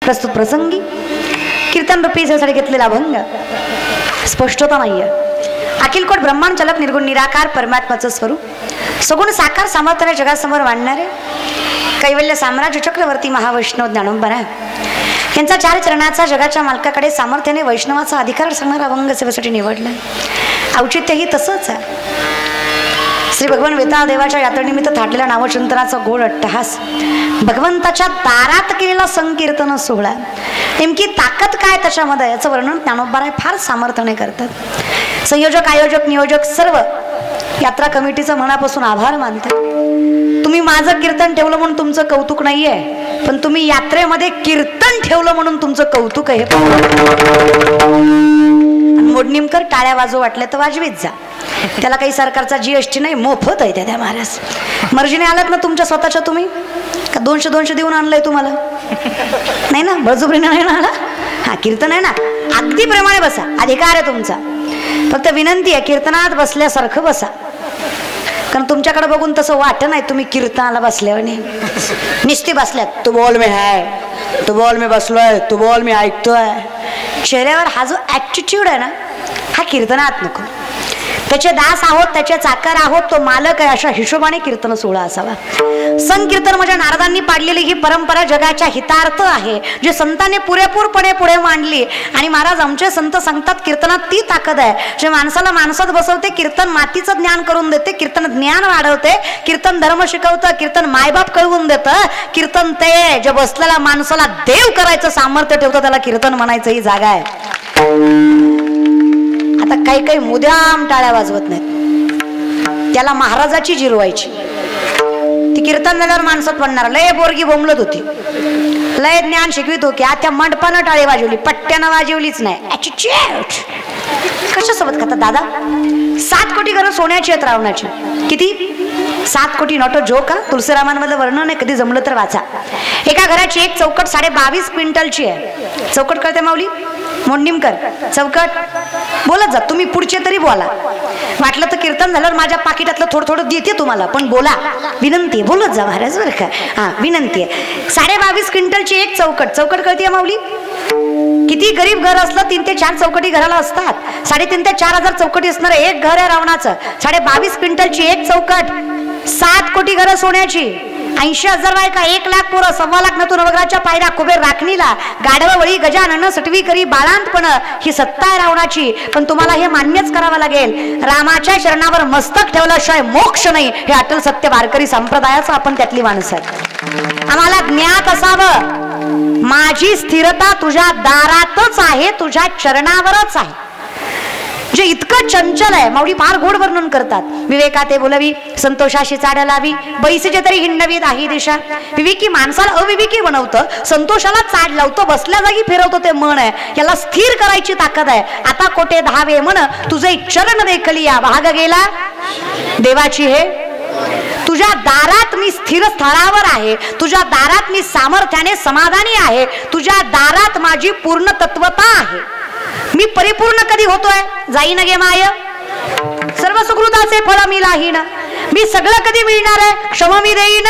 प्रस्तुत प्रसंगी कीर्तन रूपी साठी घेतलेला अभंग स्पष्टता नाहीये. अखिलकोट ब्रह्मांड चालक निर्गुण निराकार परमात्माचं स्वरूप सगुण साकार सामर्थ्याने जगासमोर मांडणारे कैवल्य साम्राज्य चक्रवर्ती महावैष्णव ज्ञानोबा यांचा 4 चरणाचा जगाच्या मालकाकडे सामर्थ्याने वैष्णवाचा अधिकार सांगणारा अभंग सेवेसाठी निवडला. औचित्यही तसंच आहे. श्री भगवान वेताळ देवाच्या यात्रेनिमित्त थाटलेला नामचिंतनाचा गोड अट्टहास, भगवंताच्या दारात केलेला संकीर्तन सोहळा, नेमकी ताकद काय त्याच्यामध्ये याचं वर्णन ज्ञानोबा फार सामर्थ्याने करतात. संयोजक आयोजक नियोजक सर्व यात्रा कमिटीचं मनापासून आभार मानतात. तुम्ही माझं कीर्तन ठेवलं म्हणून तुमचं कौतुक नाहीये, पण तुम्ही यात्रेमध्ये कीर्तन ठेवलं म्हणून तुमचं कौतुक आहे. मोडणीमकर टाळ्या वाजव वाटल्या तर वाजवीत जा. त्याला काही सरकारचा GST नाही, मोफत आहे त्या महाराज. मर्जीने आलात ना तुमच्या स्वतःच्या, तुम्ही का 200 देऊन आणलंय तुम्हाला? नाही ना, बळजुबरीने नाही ना आला. हा कीर्तन आहे ना, अगदी प्रमाणे बसा, अधिकार आहे तुमचा. फक्त विनंती आहे कीर्तनात बसल्यासारखं बसा, कारण तुमच्याकडे बघून तसं वाटत नाही तुम्ही कीर्तनाला बसल्यावर. निस्ती बसल्यात, तू बोल मी आहे, तू बोल मी बसलोय, तू बोल मी ऐकतोय. चेहऱ्यावर हा जो ॲटिट्यूड आहे ना, हा कीर्तनात नको. त्याचे दास आहोत, त्याचे चाकर आहोत, तो मालक आहे अशा हिशोबाने कीर्तन सोहळा असावा. संकीर्तन म्हणजे नारदांनी पाडलेली ही परंपरा जगाच्या हितार्थ आहे, जी संतांनी पुरेपूरपणे पुढे मांडली. आणि महाराज आमचे संत सांगतात कीर्तनात ती ताकद आहे जे माणसाला माणसात बसवते. कीर्तन मातीचं ज्ञान करून देते, कीर्तन ज्ञान वाढवते, कीर्तन धर्म शिकवतं, कीर्तन मायबाप कळवून देतं. कीर्तन ते जे बसलेल्या माणसाला देव करायचं सामर्थ्य ठेवतं, त्याला कीर्तन म्हणायचं ही जागा आहे. आता काही मुद्दाम टाळ्या वाजवत नाहीत, त्याला महाराजाची जिरवायची. ती कीर्तन झाल्यावर माणसात पडणार. लय बोरगी बोंबलत होती, लय ज्ञान शिकवित होती, त्या मंडपानं टाळी वाजवली, पट्ट्यानं वाजवलीच नाही. कशासोबत खाता दादा? 7 कोटी घरं सोन्याची आहेत रावणाची. किती? 7 कोटी. Not a joke. तुलसीरामांमधलं वर्णन आहे, कधी जमलं तर वाचा. एका घराची एक चौकट 22.5 क्विंटलची आहे. चौकट कळते माऊली? मोडणीमकर चौकट बोलत जा, तुम्ही पुढचे तरी बोला. वाटलं तर कीर्तन झाल्यावर माझ्या पाकिटातलं थोडं देते तुम्हाला, पण बोला, विनंती आहे, बोलत जा महाराज बरं का. हा विनंती आहे. 22.5 क्विंटलची एक चौकट. चौकट कळते माऊली? किती गरीब घर असलं 3 ते 4 चौकटी घराला असतात. 3.5 ते 4,000 चौकटी असणार एक घर आहे रावणाचं. 22.5 क्विंटलची एक चौकट, 7 कोटी घरं सोन्याची, 80,000 बायका, 1 लाख पोरं, 1.25 लाख नतू नवग्राच्या पायऱ्या, कुबेर राखणीला, गाढव वळी गजानन सटवी करी बाळांतपण, ही सत्ता आहे रावणाची. पण तुम्हाला हे मान्यच करावं लागेल, रामाच्या शरणावर मस्तक ठेवल्याशिवाय मोक्ष नाही. हे अटल सत्य वारकरी संप्रदायाचं आपण त्यातली माणसं आहेत. आम्हाला ज्ञात असावं, माझी स्थिरता तुझ्या दारातच आहे, तुझ्या चरणावरच आहे. जे इतकं चंचल आहे, माऊली फार गोड वर्णन करतात. विवेकाते बोलवी, संतोषाशी चाड लावी, बैसीचे तरी हिंडवी दाही दिशा. विवेकी माणसाला अविवेकी बनवतं, संतोषाला चाड लावतो, बसल्या जागी फिरवतो. ते मन आहे, याला स्थिर करायची ताकद आहे. आता कोठे धावे मन, तुझे चरण देखली या भाग गेला देवाची. हे तुझ्या दारात मी स्थिर स्थळावर आहे, तुझ्या दारात मी सामर्थ्याने समाधानी आहे, तुझ्या दारात माझी पूर्ण तत्वता आहे. मी परिपूर्ण कधी होतोय? जाईन गे माय सर्व सुकृताचे फळ मी लाहीन. मी सगळं कधी मिळणार आहे? क्षम मी देईन,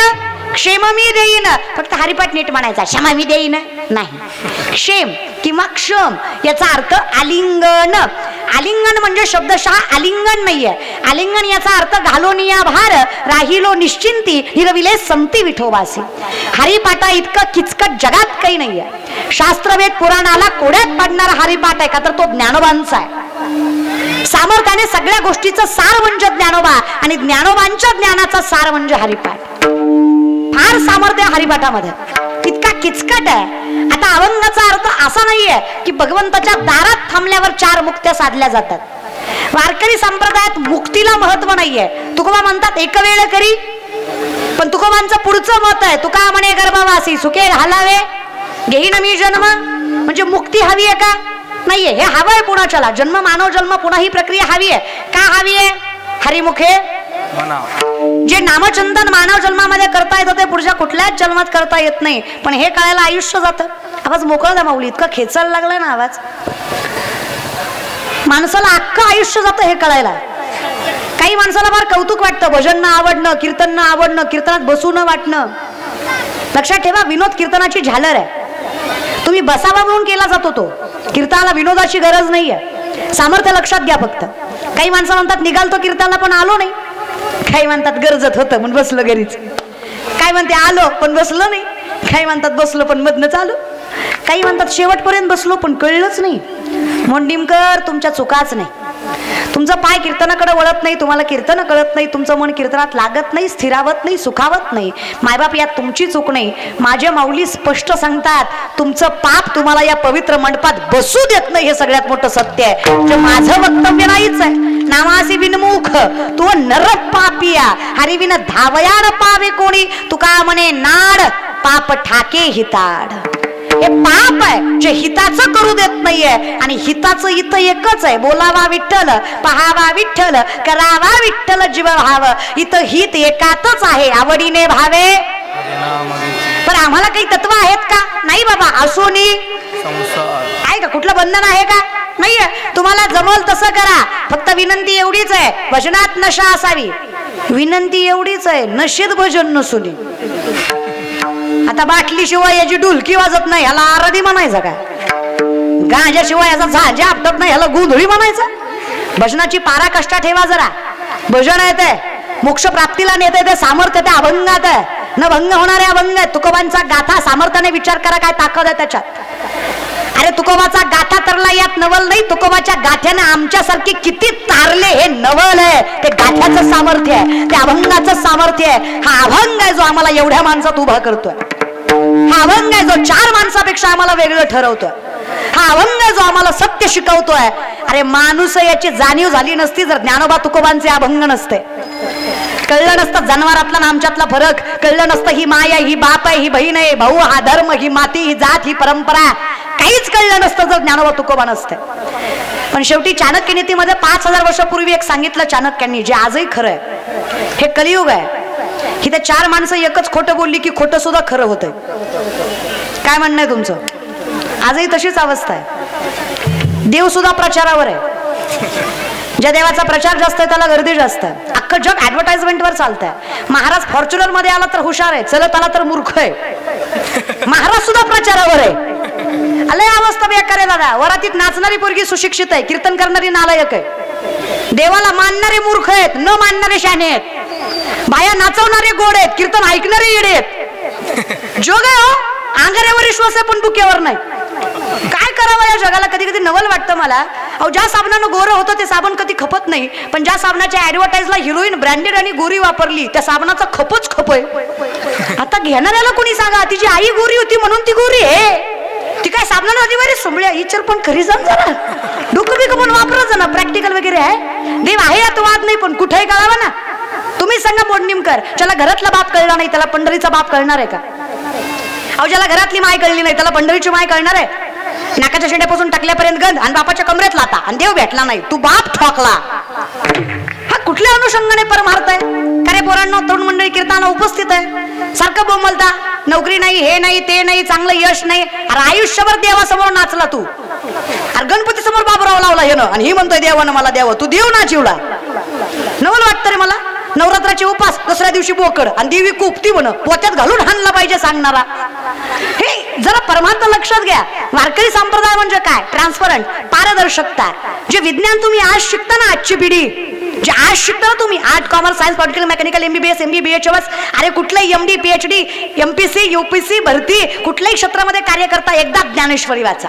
क्षेम मी देईन. फक्त हरिपाठ नीट म्हणायचा, क्षमा मी देईन नाही. क्षेम किंवा क्षम याचा अर्थ आलिंगन. आलिंगन म्हणजे शब्दशः आलिंगन नाहीये. आलिंगन याचा अर्थ घालोनिया भार, राहिलो निश्चिंती, हिरविले संती विठोबासी. हरिपाठा इतकं किचकट जगात काही नाहीये. शास्त्रवेद पुराणाला कोड्यात पाडणारा हरिपाठ आहे का, तर तो ज्ञानोबांचा आहे. सामर्थ्याने सगळ्या गोष्टीचं सार म्हणजे ज्ञानोबा, आणि ज्ञानोबांच्या ज्ञानाचा सार म्हणजे हरिपाठ. फार सामर्थ्य हरिपाठामध्ये, इतका किचकट आहे. आता अभंगाचा अर्थ असा नाहीये की भगवंताच्या दारात थांबल्यावर 4 मुक्त्या साधल्या जातात. वारकरी संप्रदायात मुक्तीला महत्व नाहीये. तुकोबा म्हणतात एक वेळ करी, पण तुकोबांचं पुढचं मत आहे, तुका म्हणे गर्भवासी सुखे घालावे घेईन मी जन्म. म्हणजे मुक्ती हवी आहे का? नाहीये. हे हवंय पुणाच्याला, जन्म मानव जन्म, पुन्हा ही प्रक्रिया हवी आहे. का हवी आहे? हरिमुखे जे नामचंदन मानव जन्मामध्ये करता येतं ते पुढच्या कुठल्याच जन्मात करता येत नाही. पण हे कळायला आयुष्य जातं. आवाज मोकळा द्या माऊली, इतका खेचायला लागलाय ना आवाज, माणसाला अख्खं आयुष्य जातं हे कळायला. काही माणसाला फार कौतुक वाटतं, भजन न आवडणं, कीर्तन न आवडणं, कीर्तनात बसू न वाटणं. लक्षात ठेवा, विनोद कीर्तनाची झालर आहे. तुम्ही बसावा म्हणून केला जातो तो. कीर्तनाला विनोदाची गरज नाहीये. सामर्थ्य लक्षात घ्या फक्त. काही माणसं म्हणतात निघालतो कीर्तनाला पण आलो नाही. काही म्हणतात गरजत होतं म्हणून बसलो घरीच. काही म्हणते आलो पण बसलो नाही. काही म्हणतात बसलो पण मधनं चालू. काही म्हणतात शेवटपर्यंत बसलो पण कळलंच नाही. मोंडीमकर तुमच्या चुकाच नाही. तुमचं पाय कीर्तनाकडे वळत नाही, तुम्हाला कीर्तन कळत नाही, तुमचं मन कीर्तनात लागत नाही, स्थिरावत नाही, सुखावत नाही. मायबाप यात तुमची चूक नाही. माझे माऊली स्पष्ट सांगतात तुमचं पाप तुम्हाला या पवित्र मंडपात बसू देत नाही. हे सगळ्यात मोठं सत्य आहे. माझं वक्तव्य नाहीच आहे. नामासी विनमुख तू नर पापिया हरिविन धावयार पावे कोणी तुका म्हणे नाड पाप ठाके हिताड. हे पाप आहे जे हिताचं करू देत नाहीये. आणि हिताचं इथं एकच आहे. बोलावा विठ्ठल, पहावा विठ्ठल, करावा विठ्ठल जीव भाव. इथं हित एकातच आहे, आवडीने भावे. पण आम्हाला काही तत्व आहेत का? नाही बाबा. असोनी आहे का? कुठलं बंधन आहे का? नाहीये. तुम्हाला जमल तसं करा. फक्त विनंती एवढीच आहे, भजनात नशा असावी. विनंती एवढीच आहे, नशेत भजन नसुनी. आता बाटली शिवाय याची ढुलकी वाजत नाही, ह्याला आरती म्हणायचं का? गांजाशिवाय याचा झांजा आपटत नाही, ह्याला गुधुळी म्हणायचं? भजनाची पारा कष्टा ठेवा जरा. भजन आहे ते मोक्ष प्राप्तीला नेते, ते सामर्थ्य त्या अभंगात आहे. न भंग होणारे अभंग आहे. तुकोबांचा गाथा सामर्थ्याने विचार करा काय ताकद आहे त्याच्यात. अरे तुकोबाचा गाथा तरला यात नवल नाही. तुकोबाच्या गाथ्याने आमच्यासारखे किती तारले, हे नवल आहे. ते गाथ्याचं सामर्थ्य आहे, ते अभंगाचं सामर्थ्य आहे. हा अभंग आहे जो आम्हाला एवढ्या माणसात उभा करतोय. हा अभंग आहे जो 4 माणसापेक्षा आम्हाला वेगळं ठरवतोय. हा अभंग आहे जो आम्हाला सत्य शिकवतोय. अरे माणूस याची जाणीव झाली नसती जर ज्ञानोबा तुकोबांचे अभंग नसते. कळलं नसतं जनावरातला ना आमच्यातला फरक. कळलं नसतं ही माय आहे, ही बाप आहे, ही बहीण आहे, भाऊ, हा धर्म, ही माती, ही जात, ही परंपरा. काहीच कळलं नसतं जर ज्ञानोबा तुकोबा नसते. पण शेवटी चाणक्य नीतीमध्ये 5000 वर्षापूर्वी एक सांगितलं चाणक्यांनी, जे आजही खरं आहे. हे कलियुग आहे की ते 4 माणसं एकच खोटं बोलली की खोटं सुद्धा खरं होतंय. काय म्हणणं आहे तुमचं? आजही तशीच अवस्था आहे. देव सुद्धा प्रचारावर आहे. ज्या देवाचा प्रचार जास्त आहे त्याला गर्दी जास्त आहे. अख्खं जग ऍडव्हर्टाइजमेंटवर चालतंय. महाराज फॉर्च्युनर मध्ये आला तर हुशार आहे, चलत आला तर मूर्ख आहे. महाराज सुद्धा प्रचारावर आहे. लय अवस्था बेकार आहे दादा. वरातीत नाचणारी पोरगी सुशिक्षित आहे, कीर्तन करणारी नालायक आहे. देवाला मानणारे मूर्ख आहेत, न मानणारे शहाणे आहेत. बाया नाचवणारे गोड आहेत, कीर्तन ऐकणारे येडे आहेत. जोग आहे हो. अंगाऱ्यावर विश्वास आहे पण डुक्यावर नाही. काय करावं या जगाला? कधी कधी नवल वाटतं मला. अहो ज्या साबणानं गोरं होतं ते साबण कधी खपत नाही, पण ज्या साबणाच्या ऍडव्हर्टाईजला हिरोईन ब्रँडेड आणि गोरी वापरली त्या साबणाचा खपच खप आहे. आता घेणाऱ्याला कोणी सांगा तिची आई गोरी होती म्हणून ती गोरी आहे. ती काय साबणानं अधिवारी सोंबळ्या इचर पण खरी जाण जरा डोकं बिकं पण वापरायचं ना. प्रॅक्टिकल वगैरे आहे. देव आहे यात वाद नाही, पण कुठेही कळावा ना. तुम्ही सांगा मोडणीमकर, ज्याला घरातला बाप कळला नाही त्याला पंढरीचा बाप कळणार आहे का? अहो ज्याला घरातली माय कळली नाही त्याला पंढरीची माय कळणार आहे? नाकाच्या शेंड्यापासून टाकल्यापर्यंत गंध आणि बापाच्या कमरेत लाता आणि देव भेटला नाही, तू बाप ठोकला. हा कुठल्या अनुषंगाने परमार्थ आहे? खरे पोरांनो, तरुण मंडळी कीर्तनाला उपस्थित आहे. सारखं बोंबलता नोकरी नाही, हे नाही, ते नाही, चांगलं यश नाही. अरे आयुष्यभर देवासमोर नाचला तू. अरे गणपती समोर बाबराव लावला हे आणि ही म्हणतोय देवानं मला द्यावं. तू देव ना जीवला. नवल वाटतं रे मला. नवरात्राचे उपास, दुसऱ्या दिवशी बोकड आणि देवी कुपती म्हण पोत्यात घालून हाणला पाहिजे सांगणारा. हे जरा परमार्थ लक्षात घ्या. वारकरी संप्रदाय म्हणजे काय? ट्रान्सपरंट, पारदर्शकता. जे विज्ञान तुम्ही आज शिकता ना, आजची पिढी जे आज शिकता ना तुम्ही, art, commerce, science, political, mechanical, MBBS, MBA, BHMS, अरे कुठल्याही MD, PhD, MPC, UPC भरती कुठल्याही क्षेत्रामध्ये कार्य करता एकदा ज्ञानेश्वरी वाचा.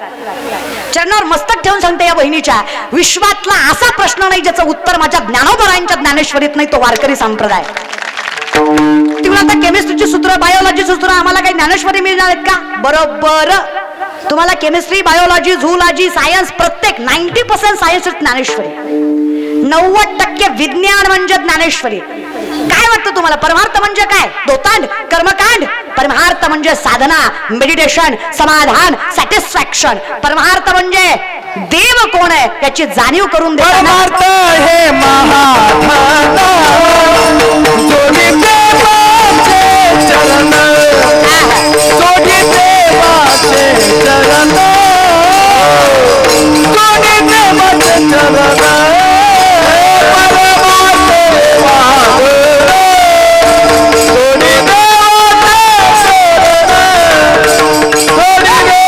चरणावर मस्तक ठेवून सांगते या बहिणीच्या, विश्वातला असा प्रश्न नाही ज्याचं उत्तर माझ्या ज्ञानोबरायांच्या ज्ञानेश्वरीत नाही, तो वारकरी संप्रदाय. ती आता केमिस्ट्रीची सूत्र, बायोलॉजी सूत्र आम्हाला काही ज्ञानेश्वरी मिळणार आहेत का? बरोबर. तुम्हाला केमिस्ट्री, बायोलॉजी, झूलॉजी, सायन्स, प्रत्येक 90% सायन्स ज्ञानेश्वरी, 90% विज्ञान म्हणजे ज्ञानेश्वरी. काय वाटतं तुम्हाला परमार्थ म्हणजे काय? दोतांड, कर्मकांड. परमार्थ म्हणजे साधना, मेडिटेशन, समाधान, सॅटिस्फॅक्शन. परमार्थ म्हणजे देव कोण आहे याची जाणीव करून दे. परमार्थ हे महाधन जोडी देवाचे चरण, जोडी देवाचे चरण, जोडी देवाचे चरण.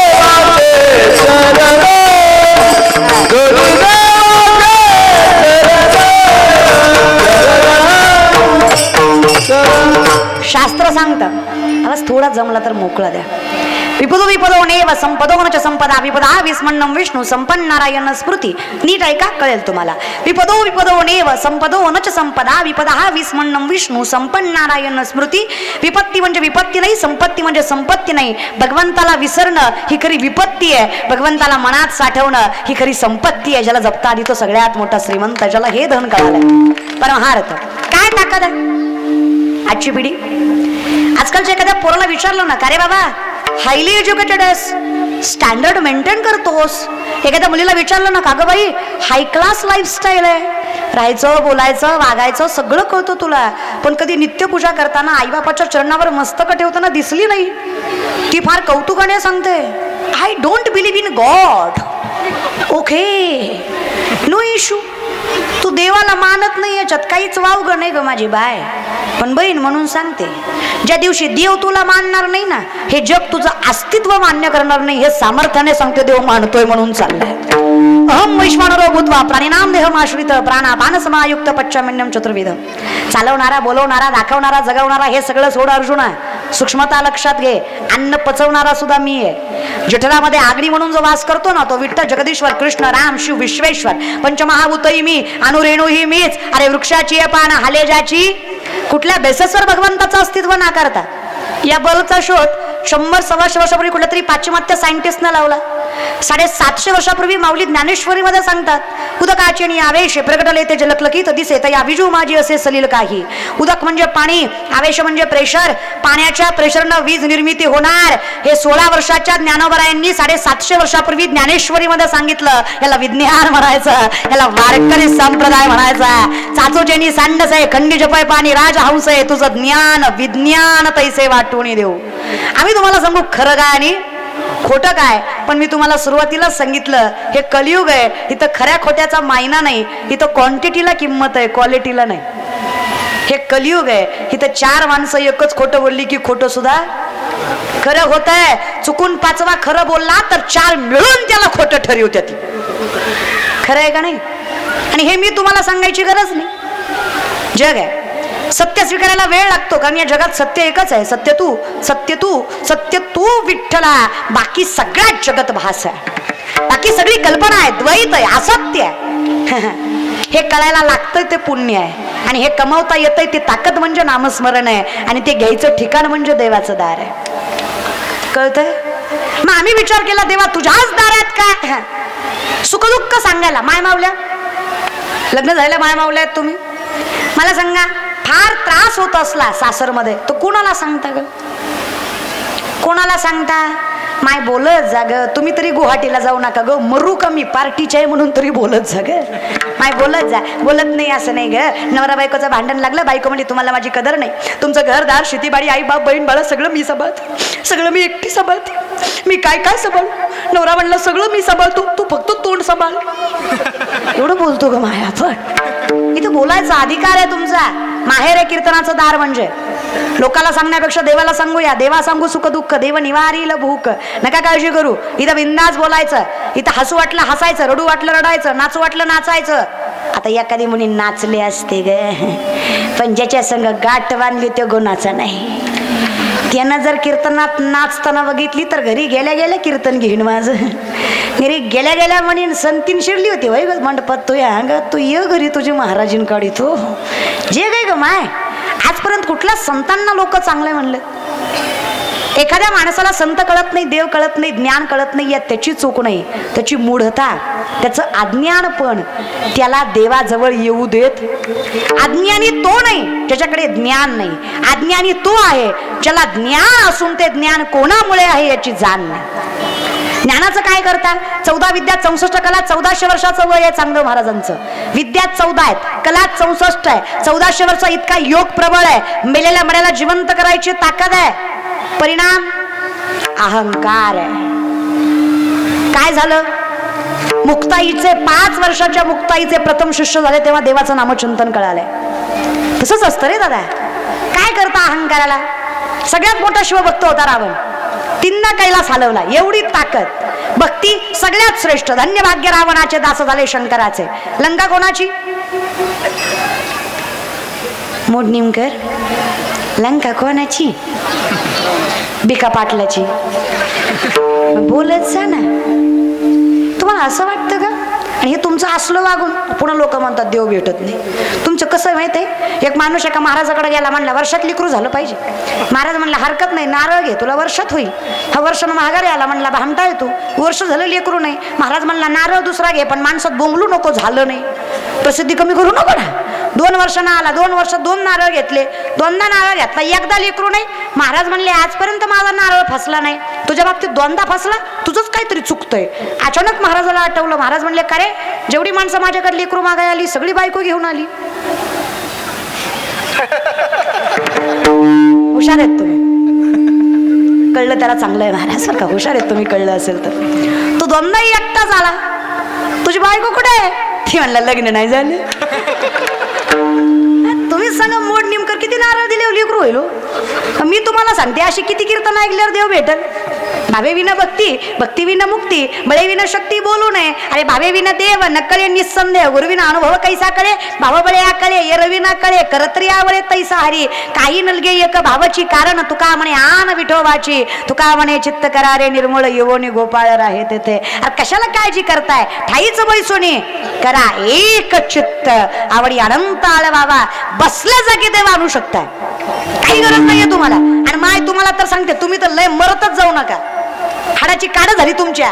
परमार्थ तेवढा जमला तर मोकळा द्या. विपदो विपदो नेव संपदो न च संपदा विपदा विस्मन्नं विष्णू संपन्न नारायण स्मृती. नीट ऐका, कळेल तुम्हाला. विपदो विपदो नेव संपदो न च संपदा विपदा विस्मन्नं विष्णू संपन्न नारायण स्मृती. विपत्ती म्हणजे विपत्ती नाही, संपत्ती म्हणजे संपत्ती नाही. भगवंताला विसरणं ही खरी विपत्ती आहे, भगवंताला मनात साठवणं ही खरी संपत्ती आहे. ज्याला जपता आली तो सगळ्यात मोठा श्रीमंत, ज्याला हे धन कळालंय. परमहार्थ काय ताकद आहे आजची पिढी. आजकालच्या एखाद्या पोराला विचारलं ना, का रे बाबा हायली एज्युकेटेड आहेस, स्टँडर्ड मेंटेन करतोस. एखाद्या मुलीला विचारलं ना, का ग बाई हाय क्लास लाईफस्टाईल आहे, राहायचं बोलायचं वागायचं सगळं कळतं तुला, पण कधी नित्यपूजा करताना आईबापाच्या चरणावर मस्तक ठेवताना दिसली नाही. ती फार कौतुकाने सांगते, I don't believe in God. Okay, no issue. तू देवाला मानत नाही याच्यात काहीच वावग नाही ग माझी बाय, पण बहीण म्हणून सांगते, ज्या दिवशी देव तुला मानणार नाही ना, हे जग तुझं अस्तित्व मान्य करणार नाही. हे सामर्थ्याने सांगते, देव मानतोय म्हणून चाललंय. अहम वैश्वानरो भूत्वा प्राणिनाम देहमाश्रित प्राणापान समायुक्त पच्चमिन्यम चतुर्विध. चालवणारा, बोलवणारा, दाखवणारा, जगवणारा हे सगळं सोड अर्जुना. सूक्ष्मता लक्षात घे, अन्न पचवणारा सुद्धा मी आहे. जठरामध्ये आगडी म्हणून जो वास करतो ना, तो विठ्ठल जगदीश्वर कृष्ण राम शिव विश्वेश्वर. पंचमहाभूतही मी, अनुरेणू ही मीच. अरे वृक्षाची आहे पान हालेजाची. कुठल्या बेसिसवर भगवंताचं अस्तित्व नाकारता. या बल्बचा शोध 100-125 वर्षापूर्वी कुठल्या तरी पाश्चिमात्य सायंटिस्टने लावला. 750 वर्षापूर्वी माऊली ज्ञानेश्वरी मध्ये सांगतात, उदकाची आणि आवेश प्रगटले ते जलकलकीत दिसे तया विजू माझी असे सलील काही. उदक म्हणजे पाणी, आवेश म्हणजे प्रेशर. पाण्याच्या प्रेशरनं वीज निर्मिती होणार. हे 16 वर्षाच्या ज्ञानोबरायांनी 750 वर्षापूर्वी ज्ञानेश्वरी मध्ये सांगितलं. याला विज्ञान म्हणायचं, याला वारकरी संप्रदाय म्हणायचा. चाचोचेनी सांडस आहे, खंडी जपाय पाणी राजहंस आहे. तुझं ज्ञान विज्ञान तैसे वाटून देऊ. आम्ही तुम्हाला सांगू खरं काय आणि खोटं काय, पण मी तुम्हाला सुरुवातीला सांगितलं, हे कलियुग आहे. इथं खऱ्या खोट्याचा मायना नाही, इथं क्वांटिटीला किंमत आहे, क्वालिटीला नाही. हे कलियुग आहे. इथं 4 माणसं एकच खोटं बोलली की खोटं सुद्धा खरं होत आहे. चुकून 5वा खरं बोलला तर 4 मिळून त्याला खोटं ठरवते. ती खरं आहे का नाही. आणि हे मी तुम्हाला सांगायची गरज नाही. जग आहे, सत्य स्वीकारायला वेळ लागतो, कारण या जगात सत्य एकच आहे. सत्य तू, सत्य तू, सत्य तू विठ्ठला. बाकी सगळ्यात जगत भास आहे, बाकी सगळी कल्पना आहे, द्वैत आहे, असत्य आहे. हे कळायला लागतंय ते पुण्य आहे, आणि हे कमवता येतंय ते ताकद म्हणजे नामस्मरण आहे, आणि ते घ्यायचं ठिकाण म्हणजे देवाचं दार आहे. कळतंय. मग आम्ही विचार केला, देवा तुझ्याच दारात काय सुखदुःख सांगायला. माय मावल्या, लग्न झालेल्या माय मावल्या आहेत तुम्ही, मला सांगा, फार त्रास होत असला सासरमध्ये तर कोणाला सांगता ग? कोणाला सांगता? माय बोलत जा ग. तुम्ही तरी गुवाहाटीला जाऊ नका ग, मरू का मी, पार्टीचे आहे म्हणून तरी बोलत जा ग. माय बोलत जा. बोलत नाही असं नाही ग. नवरा बायकोचं भांडण लागलं, बायको म्हणजे तुम्हाला माझी कदर नाही. तुमचं घरदार शेतीबाडी आई बाप बहीण बाळा सगळं मी सांभाळते, सगळं मी एकटी सांभाळते. मी काय काय सांभाळ. नवरा म्हणला सगळं मी सांभाळतो, तू फक्त तोंड सांभाळ. एवढं बोलतो ग माय आपण. इथं बोलायचा अधिकार आहे तुमचा. माहेर आहे कीर्तनाचं दार. म्हणजे लोकाला सांगण्यापेक्षा देवाला सांगूया. देवा सांगू सुख दुःख, देव निवारील भूक. नका काळजी करू. इथं बिंदास बोलायचं. इथं हसू वाटलं हसायचं, रडू वाटलं रडायचं, नाचू वाटलं नाचायचं. आता एखादी मुली नाचले असते ग, पण ज्याच्या संग गाठ बांधली तो गुणाचा नाही. त्यानं जर कीर्तनात नाचताना बघितली तर घरी गेल्या गेल्या कीर्तन घेईन माझं. घरी गेल्या गेल्या म्हणीन संतीन शिरली होती वय ग मंडपात, तू या ग, तू ये घरी तुझी महाराजीन काढितो. जे काय ग माय, आजपर्यंत कुठल्या संतांना लोक चांगले म्हणले? एखाद्या माणसाला संत कळत नाही, देव कळत नाही, ज्ञान कळत नाही, यात त्याची चूक नाही, त्याची मूढता, त्याचं अज्ञानपण. त्याला देवाजवळ येऊ देत. अज्ञानी तो नाही ज्याच्याकडे ज्ञान नाही. अज्ञानी तो आहे ज्याला ज्ञान असून ते ज्ञान कोणामुळे आहे याची जाण नाही. ज्ञानाचं काय करता? 14 विद्या 64 कला. 1400 वर्षाचं वय आहे चांगलं महाराजांचं. विद्या 14 आहेत, कला 64 आहे. 1400 वर्ष इतका योग प्रबळ आहे. मेलेल्या मड्याला जिवंत करायची ताकद आहे. परिणाम अहंकार आहे. काय झालं? मुक्ताईचे 5 वर्षाच्या मुक्ताईचे प्रथम शिष्य झाले तेव्हा देवाचं नामचिंतन कळालंय. तसंच असतं रे दादा. काय करता अहंकाराला? सगळ्यात मोठा शिवभक्त होता रावण. 3 कैलास हलवला. एवढी ताकद. भक्ती सगळ्यात श्रेष्ठ. धन्य भाग्य रावणाचे दास झाले शंकराचे. लंका कोणाची? मोडनिमकर. लंका कोणाची? बिका पाटलाची बोलत जा ना. तुम्हाला असं वाटतं का? आणि हे तुमचं असलं वागून पुन्हा लोक म्हणतात देव भेटत नाही. तुमचं कसं माहित आहे, एक माणूस एका महाराजाकडे गेला, म्हणला वर्षात लेकरू झालं पाहिजे. महाराज म्हणला हरकत नाही, नारळ घे, तुला वर्षात होईल. हा वर्षानं माघारी आला, म्हणला भामटा आहे तू, वर्ष झालं लेकरू नाही. महाराज म्हणला नारळ दुसरा घे, पण माणसात बोंबलू नको, झालं नाही, प्रसिद्धी कमी करू नको ना. 2 वर्षांना आला, 2 वर्षात 2 नारळ घेतले, 2दा नारळ घेतला, 1दा लेकरू नाही. महाराज म्हणले आजपर्यंत माझा नारळ फसला नाही, तुझ्या बाबतीत 2दा फसला, तुझंच काहीतरी चुकतंय. अचानक महाराजाला आठवलं. महाराज म्हणले का रे, जेवढी माणसं माझ्याकडे लेकरू मागाय आली सगळी बायको घेऊन आली. हुशार आहेत तुम्ही, कळलं त्याला चांगलं आहे महाराज का, हुशार आहेत तुम्ही, कळलं असेल तर. तू 2दाही एकटाच आला, तुझी बायको कुठे आहे? ती म्हणला लग्न नाही झालं. तुम्ही सांगा मोड निमकर किती नारळ दिले लेकरू होईल. मी तुम्हाला सांगते अशी किती कीर्तन ऐकल्यावर देव भेटल. भावे विना भक्ती, भक्ती विना मुक्ती, बळे विना शक्ती बोलू नये. अरे भावे विना देव नकळे निस्संदेह, गुरु विना अनुभव कैसा कळे, भाव बळे आकळे, येर विना कळे, करतरी आवळे तैसा हरी. काही नलगे एक भावाची, कारण तुका म्हणे आन विठोबाची. तुका म्हणे चित्त करारे निर्मळ, येवोनी गोपाळ राहे तेथे. अरे कशाला काळजी करताय, ठाईच बैसोनी करा एक चित्त, आवडी अनंत आळवावा. बसल्या जागी देव आणू शकताय, काही गरज नाहीये तुम्हाला. आणि माय तुम्हाला तर सांगते, तुम्ही तर लय मरतच जाऊ नका. हाडाची काढ झाली तुमच्या,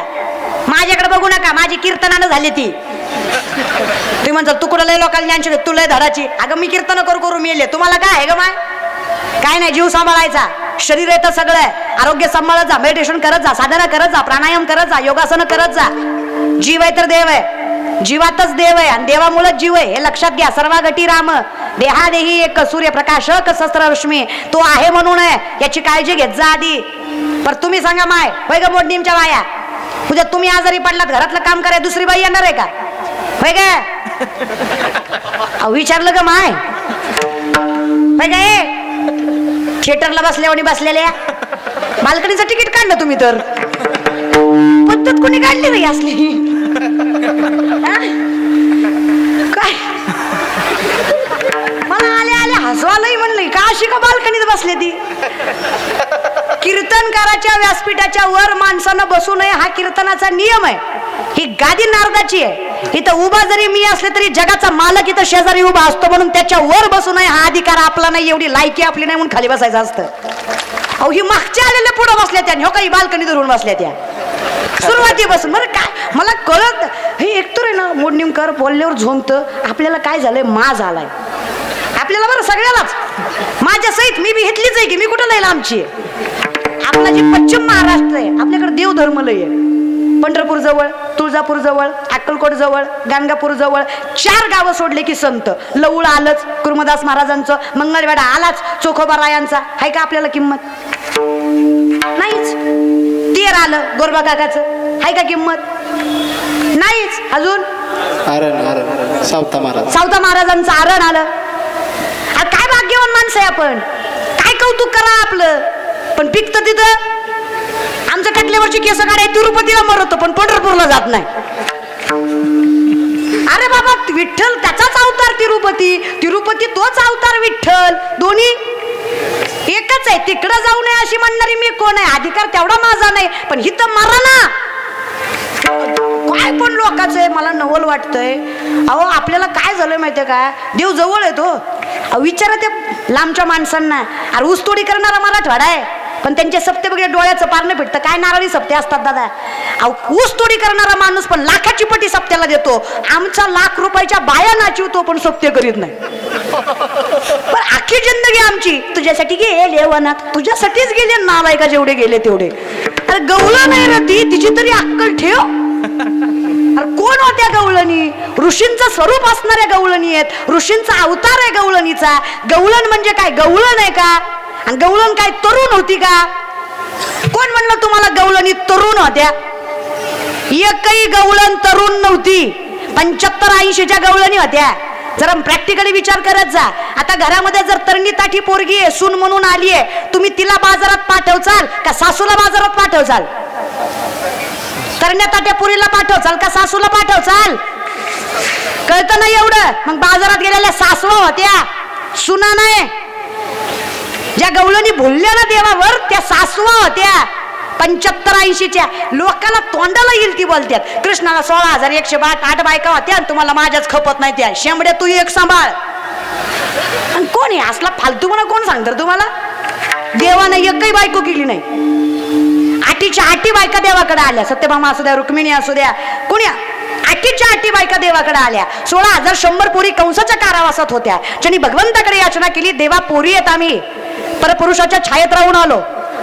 माझ्याकडे बघू नका, माझी कीर्तनानं झाली ती. तुम्ही म्हणता तू कुठं लय लोकांना ज्ञान शिकत, तू लय धडाची. अगं मी कीर्तन करू मेले, तुम्हाला काय आहे ग माय? काय नाही, जीव सांभाळायचा, शरीर आहे तर सगळं आहे. आरोग्य सांभाळत जा, मेडिटेशन करत जा, साधना करत जा, प्राणायाम करत जा, योगासन करत जा. जीव आहे तर देव आहे, जीवातच देव आहे आणि देवामुळेच जीव आहे, हे लक्षात घ्या. सर्वागटी राम, देहादेही एक, सूर्यप्रकाशक सहस्त्र रश्मी, तो आहे म्हणून आहे, याची काळजी घेत जा आधी. पर तुम्ही सांगा माय, होय ग मोडणीमच्या बाया, उद्या तुम्ही आजारी पडलात, घरातलं काम कराय दुसरी बाई येणार आहे का? होय ग, विचारलं ग माय, होय ग? थिएटरला बसल्यावर बसलेल्या बाल्कनीचं तिकीट काढलं तुम्ही तर, पद्धत कोणी काढली नाही असली काय? मला आले आले हसवालाही म्हणलं का, अशी का बाल्कनीत बसले ती? कीर्तनकाराच्या व्यासपीठाच्या वर माणसानं बसू नये, हा कीर्तनाचा नियम आहे. ही गादी नारदाची आहे. इथं उभा जरी मी असले तरी जगाचा मालक इथं शेजारी उभा असतो, म्हणून त्याच्या वर बसू नये हा अधिकार आपला नाही, एवढी लायकी आपली नाही, म्हणून खाली बसायचं असतं. अहो ही मागच्या आलेल्या पुढे बसल्या त्या, हो काही बाल्कनी धरून बसल्या त्या सुरुवातीपासून. बरं काय मला कळत हे, एकतर आहे ना मोडणीमकर बोलल्यावर झोमतं. आपल्याला काय झालंय, माज आलाय आपल्याला, बरं सगळ्यालाच. माझ्या सहित मी बी घेतलीच आहे की, मी कुठं नाही आमची. आपला जे पश्चिम महाराष्ट्र आहे, आपल्याकडे देव धर्म लय आहे. पंढरपूर जवळ, तुळजापूर जवळ, अक्कलकोट जवळ, गाणगापूर जवळ, 4 गावं सोडले की संत. लवळ आलंच, कुर्मदास महाराजांचं, मंगळवेढा आलाच, चोखोबा रायांचा. आहे का आपल्याला किंमत? नाहीच. तेर आलं गोरबा काकाचं, आहे का किंमत? नाहीच. अजून सावता महाराजांचं आरण आलं. काय भाग्यवान माणसं आहे आपण, काय कौतुक करा आपलं. पण पिकतं तिथं आमचं कटल्यावरची केस काढाय तिरुपतीला मरतो, पण पंढरपूरला जात नाही. अरे बाबा, विठ्ठल त्याचाच अवतार तिरुपती, तिरुपती तोच अवतार विठ्ठल, दोन्ही एकच आहे. तिकडं जाऊ नये अशी म्हणणारी मी कोण आहे? अधिकार तेवढा माझा नाही, पण हिथं मारा ना. काय पण लोकांचं आहे, मला नवल वाटतंय. अहो आपल्याला काय झालंय माहितीये का, देव जवळ येतो. विचारा त्या लांबच्या माणसांना, अरे ऊसतोडी करणारा मराठवाडा आहे, पण त्यांचे सप्ते बघितले डोळ्याचं पारणं भेटतं. काय नारळी सप्ते असतात दादा. ऊसतोडी करणारा माणूस पण लाखाची पटी सप्त्याला देतो. आमचा लाख रुपयाच्या बाया नाचवतो, पण सप्ते करीत नाही. पण अख्खी जिंदगी आमची तुझ्यासाठी गेले वनात, तुझ्यासाठीच गेले, नालायका जेवढे गेले तेवढे. अरे गवळण नाही रे ती, तिची तरी अक्कल ठेव. अरे कोण होत्या गवळणी? ऋषींचं स्वरूप असणाऱ्या गवळणी आहेत, ऋषींचा अवतार आहे गवळणीचा. गवळण म्हणजे काय, गवळण आहे का? आणि गवळण काय तरुण होती का? कोण म्हणलं तुम्हाला गवळणी तरुण होत्या? एकही गवळण तरुण नव्हती. 75-80च्या गवळणी होत्या. जरा प्रॅक्टिकली विचार करत जा. आता घरामध्ये जर तरणी ताठी पोरगी आहे, सून म्हणून आली आहे, तुम्ही तिला बाजारात पाठवचाल का सासूला बाजारात पाठवचाल? तरण्या ताट्या पुरीला पाठवचाल का सासूला पाठवचाल? कळतं नाही एवढं. मग बाजारात गेलेल्या सासवा होत्या, सुना नाही. ज्या गवळणी भुलल्या ना देवावर त्या सासवा होत्या 75-80च्या. लोकांना तोंडाला येईल ती बोलतात. कृष्णाला 16,108 बायका होत्या आणि तुम्हाला माझ्याच खपत नाही त्या. शेंबड्या तू एक सांभाळ. आणि कोण आहे असला फालतूपणा कोण सांगतं तुम्हाला? देवानं एकही बायको केली नाही. 8च्या 8 बायका देवाकडे आल्या. सत्यभामा असू द्या, रुक्मिणी असू द्या, कोणी 8च्या 8 बायका देवाकडे आल्या. 16,100 पोरी कंसाच्या कारावासात होत्या. ज्यांनी भगवंताकडे याचना केली, देवा पोरी येत आम्ही परपुरुषाच्या छायेत राहून आलो.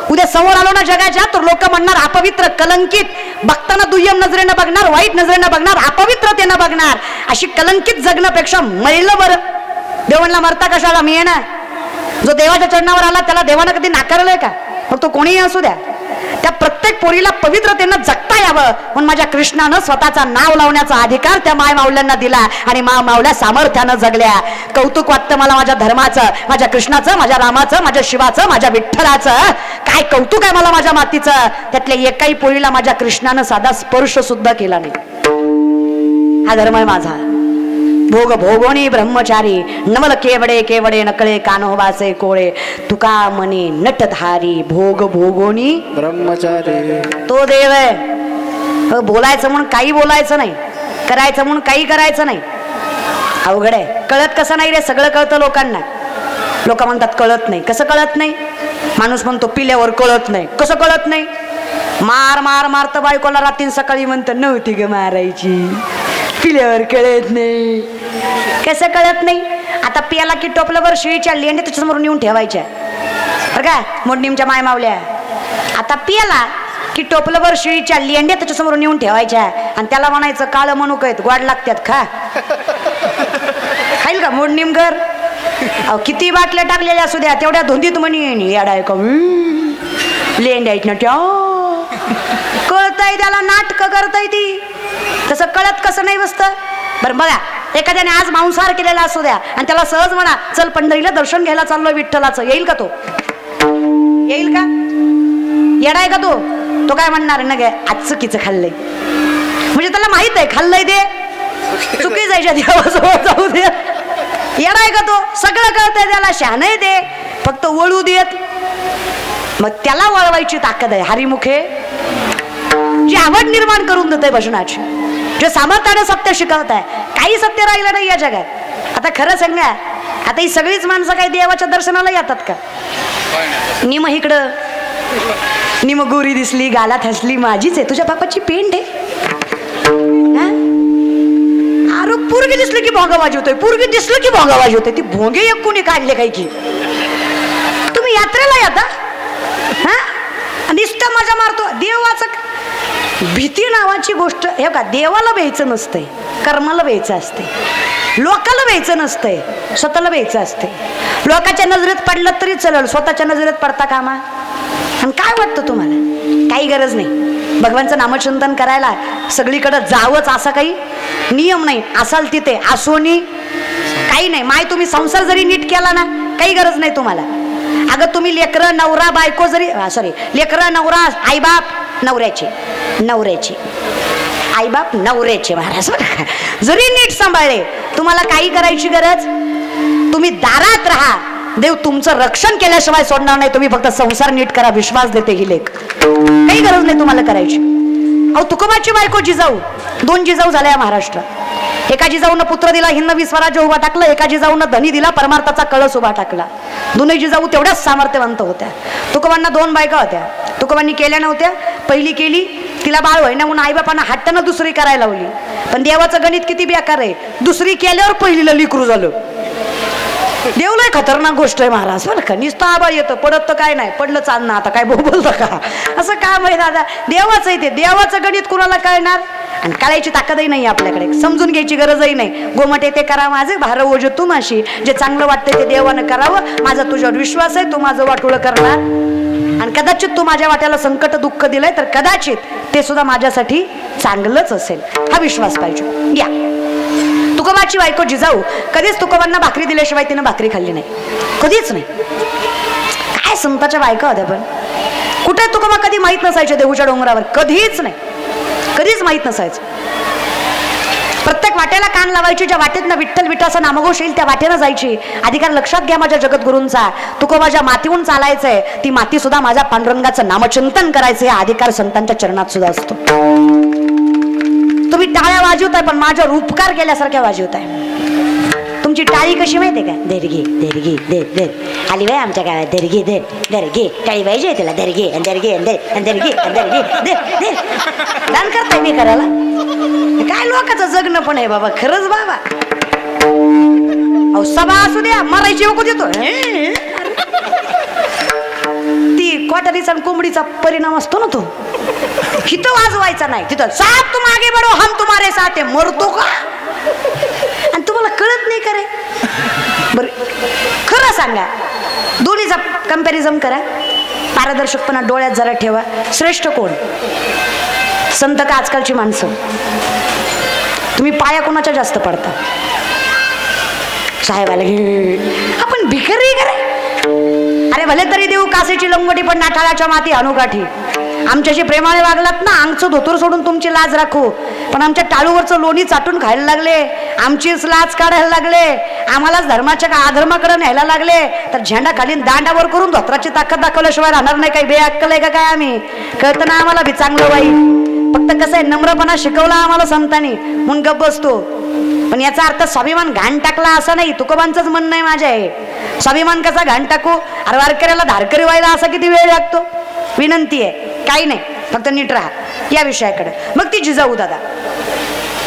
उद्या समोर आलो ना जगाच्या तर लोक म्हणणार अपवित्र, कलंकित. बघताना दुय्यम नजरेनं बघणार, वाईट नजरेनं बघणार, अपवित्रतेनं बघणार. अशी कलंकित जगण्यापेक्षा मरलं बरं. देव म्हणला मरता कशाला, मी आहे ना. जो देवाच्या चरणावर आला त्याला देवानं कधी नाकारलंय का? मग तो कोणीही असू द्या. त्या प्रत्येक पोरीला पवित्रतेनं जगता यावं म्हणून माझ्या कृष्णानं स्वतःचा नाव लावण्याचा अधिकार त्या माय माऊल्यांना दिला आणि माऊल्या सामर्थ्यानं जगल्या. कौतुक वाटतं मला माझ्या धर्माचं, माझ्या कृष्णाचं, माझ्या रामाचं, माझ्या शिवाचं, माझ्या विठ्ठलाचं. काय कौतुक आहे मला माझ्या मातीचं. त्यातल्या एकाही पोरीला माझ्या कृष्णानं साधा स्पर्श सुद्धा केला नाही. हा धर्म आहे माझा. भोग भोगोनी ब्रह्मचारी, नवल केवडे केवडे नकळे कान्होबाचे कोळे. तुका मनी नटधारी, भोग भोगोनी ब्रह्मचारी. तो देव आहे. बोलायचं म्हणून काही बोलायचं नाही, करायचं म्हणून काही करायचं नाही. अवघड आहे. कळत कसं नाही रे? सगळं कळतं लोकांना. लोक म्हणतात कळत नाही. कसं कळत नाही? माणूस म्हणतो पिल्यावर कळत नाही. कसं कळत नाही? मार मार मारतं बायकोला रात्री सकाळी म्हणतं नव्हती ग मारायची, पिल्यावर कळत नाही. कसं कळत नाही? आता पियाला की टोपल्यावर शिळीच्या लेंड्या त्याच्यासमोर नेऊन ठेवायच्या बरं का मोडणीमच्या माय मावल्या. आता पियाला की टोपल्यावर शिळीच्या लेंड्या त्याच्यासमोर नेऊन ठेवायच्या आणि त्याला म्हणायचं काळं मनुक आहेत, गोड लागतात, खा. खाईल का मोडणीमकर? अहो किती बाटल्या टाकलेल्या असू द्या, तेवढ्या धुंदीत म्हणी याडाय का लेंड्या आहेत ना त्या. कळतंय त्याला, नाटक करताय ती. तसं कळत कसं नाही बसतं? बरं बघा, एखाद्याने आज मांसाहार केलेला असू द्या आणि त्याला सहज म्हणा चल पंढरीला दर्शन घ्यायला चाललोय विठ्ठलाचं, येईल का तो? येईल का? येडाय का तो? तो काय म्हणणार ना गे आज चुकीचं खाल्लंय. म्हणजे त्याला माहित आहे खाल्लंय ते चुकी जायच्या देवाजवळ जाऊ दे. येडाय का तो? सगळं कळतंय त्याला, शहाण आहे ते, फक्त वळू देत. मग त्याला वळवायची ताकद आहे. हरिमुखे जी आवड निर्माण करून देते भजनाची, जे सामर्थ्याने सत्य शिकवत आहे. काही सत्य राहिलं नाही या जगात. आता खरं सांगा, आता ही सगळीच माणसं काही देवाच्या दर्शनाला येतात का? निम इकडं निम गोरी दिसली, गालात हसली, माझीच आहे, तुझ्या बापाची पेंट आहे. अरे पोरगी दिसली की भोंगा वाजवतोय, पोरगी दिसली की भोंगा वाजवतोय. ती भोंगे एक कोणी काढले काही की? तुम्ही यात्रेला येता हा, निष्ठा मजा मारतो. देवाचं भीती नावाची गोष्ट हे का, देवाला भ्यायचं नसतंय, कर्माला भ्यायचं असते. लोकाला भ्यायचं नसतंय, स्वतःला भ्यायचं असते. लोकांच्या नजरेत पडलं तरी चलल, स्वतःच्या नजरेत पडता कामा. आणि काय वाटतं तुम्हाला? काही गरज नाही. भगवानचं नामचिंतन करायला सगळीकडे जावंच असा काही नियम नाही. असाल तिथे असोनी काही नाही. माय तुम्ही संसार जरी नीट केला ना काही गरज नाही तुम्हाला. अगं तुम्ही लेकरं नवरा बायको जरी लेकरं नवरा आईबाप नवऱ्याचे आईबाप नवऱ्याचे महाराज जरी नीट सांभाळले, तुम्हाला काही करायची गरज. तुम्ही दारात राहा, देव तुमचं रक्षण केल्याशिवाय सोडणार नाही. तुम्ही फक्त संसार नीट करा, विश्वास देते ही लेख. काही गरज नाही तुम्हाला करायची. अहो तुकोबाची बायको जिजाऊ, 2 जिजाऊ झाल्या महाराष्ट्रात. एका जिजाऊनं पुत्र दिला, हिंदवी स्वराज्य उभा टाकलं. एका जिजाऊनं धनी दिला, परमार्थाचा कळस उभा टाकला. दोन्ही जिजाऊ तेवढ्याच सामर्थ्यवंत होत्या. तुकोबांना 2 बायका होत्या. तुकोबांनी केल्या नव्हत्या. पहिली केली, तिला बाळ होईना म्हणून आईबापांना हट्टानं दुसरी करायला लावली. पण देवाचं गणित किती बेकार आहे, दुसरी केल्यावर पहिलीला लिकरू झालं. देव लय खतरनाक गोष्ट आहे महाराज बरं का. नुसतं आबाळ येतं, पडत तर काय नाही, पडलं चालणं आता काय बोलतं का, असं काम आहे दादा. देवाचं आहे ते, देवाचं गणित कुणाला कळणार? आणि कळायची ताकदही नाही आपल्याकडे, समजून घ्यायची गरजही नाही. गोमटे ते करा माझे, भार ओझ तू माशी. जे चांगलं वाटतं ते देवानं करावं. माझा तुझ्यावर विश्वास आहे, तू माझं वाटोळं करणार. आणि कदाचित तू माझ्या वाट्याला संकट दुःख दिलंय तर कदाचित ते सुद्धा माझ्यासाठी चांगलंच असेल, हा विश्वास पाहिजे. या तुकोबाची बायको जिजाऊ कधीच तुकोबांना भाकरी दिल्याशिवाय तिनं भाकरी खाल्ली नाही, कधीच नाही. काय संताच्या बायका होत्या. पण कुठे तुकोबा कधी माहित नसायचे देऊच्या डोंगरावर, कधीच नाही, कधीच माहित नसायचं. प्रत्येक वाटेला कान लावायची, ज्या वाटेतनं विठ्ठल विठ्ठल असं नामघोष येईल त्या वाटेनं जायची. अधिकार लक्षात घ्या माझ्या जगद्गुरूंचा. तुको माझ्या मातीहून चालायचंय, ती माती सुद्धा माझ्या पांडुरंगाचं नामचिंतन करायचं, हा अधिकार संतांच्या चरणात सुद्धा असतो. तुम्ही टाळ्या वाजवताय पण माझ्यावर उपकार केल्यासारख्या वाजवताय. तुमची टाळी कशी माहितीये का? देरगी देरगी देर देर आली बाई आमच्या गावात, देरगी देर देरगी टाळी पाहिजे तिला, देरगी देरगी देरगी देरगी देर देर दान करताय मी करायला. काय लोकांचं जगणं पण आहे बाबा, खरंच बाबा. अहो सभा असू द्या, मरायची वकू देतो. ती क्वाटरीचा आणि कोंबडीचा परिणाम असतो ना तो. तिथं वाजवायचा नाही, तिथं साथ तुम आगे बढो हम तुम्हारे साथ है. मरतो का? आणि तुम्हाला कळत नाही करे. बर खरं सांगा, दोन्हीचा कंपॅरिझन करा, पारदर्शकपणा डोळ्यात जरा ठेवा. श्रेष्ठ कोण, संत का आजकालची माणसं? तुम्ही पाया कोणाच्या जास्त पडता? साहेबाला आपण भिकारी करे. अरे भले तरी देऊ कासेची लंगोटी पण नाठाळाच्या माती अनुगाठी. आमच्याशी प्रेमाने वागलात ना, अंगचं धोतर सोडून तुमची लाज राखू, पण आमच्या टाळूवरचं लोणी चाटून खायला लागले, आमचीच लाज काढायला लागले, आम्हालाच धर्माच्या अधर्माकडे न्यायला लागले, तर झेंडा खाली दांडावर करून धोत्राची ताकद दाखवल्याशिवाय राहणार नाही. काही बेअक्कल आहे का काय? आम्ही कळतं ना आम्हाला बी चांगलं वाईट. फक्त कसं आहे, नम्रपणा शिकवला आम्हाला संतांनी म्हणून गप्प बसतो. पण याचा अर्थ स्वाभिमान घाण टाकला असं नाही. तुकोबांचंच म्हणणं आहे माझ्या आहे. स्वाभिमान कसा घाण टाकू? अरे वारकऱ्याला धारकरी व्हायला असा किती वेळ लागतो? विनंती आहे, काही नाही, फक्त नीट राहा या विषयाकडे. मग ती जिजाऊ दादा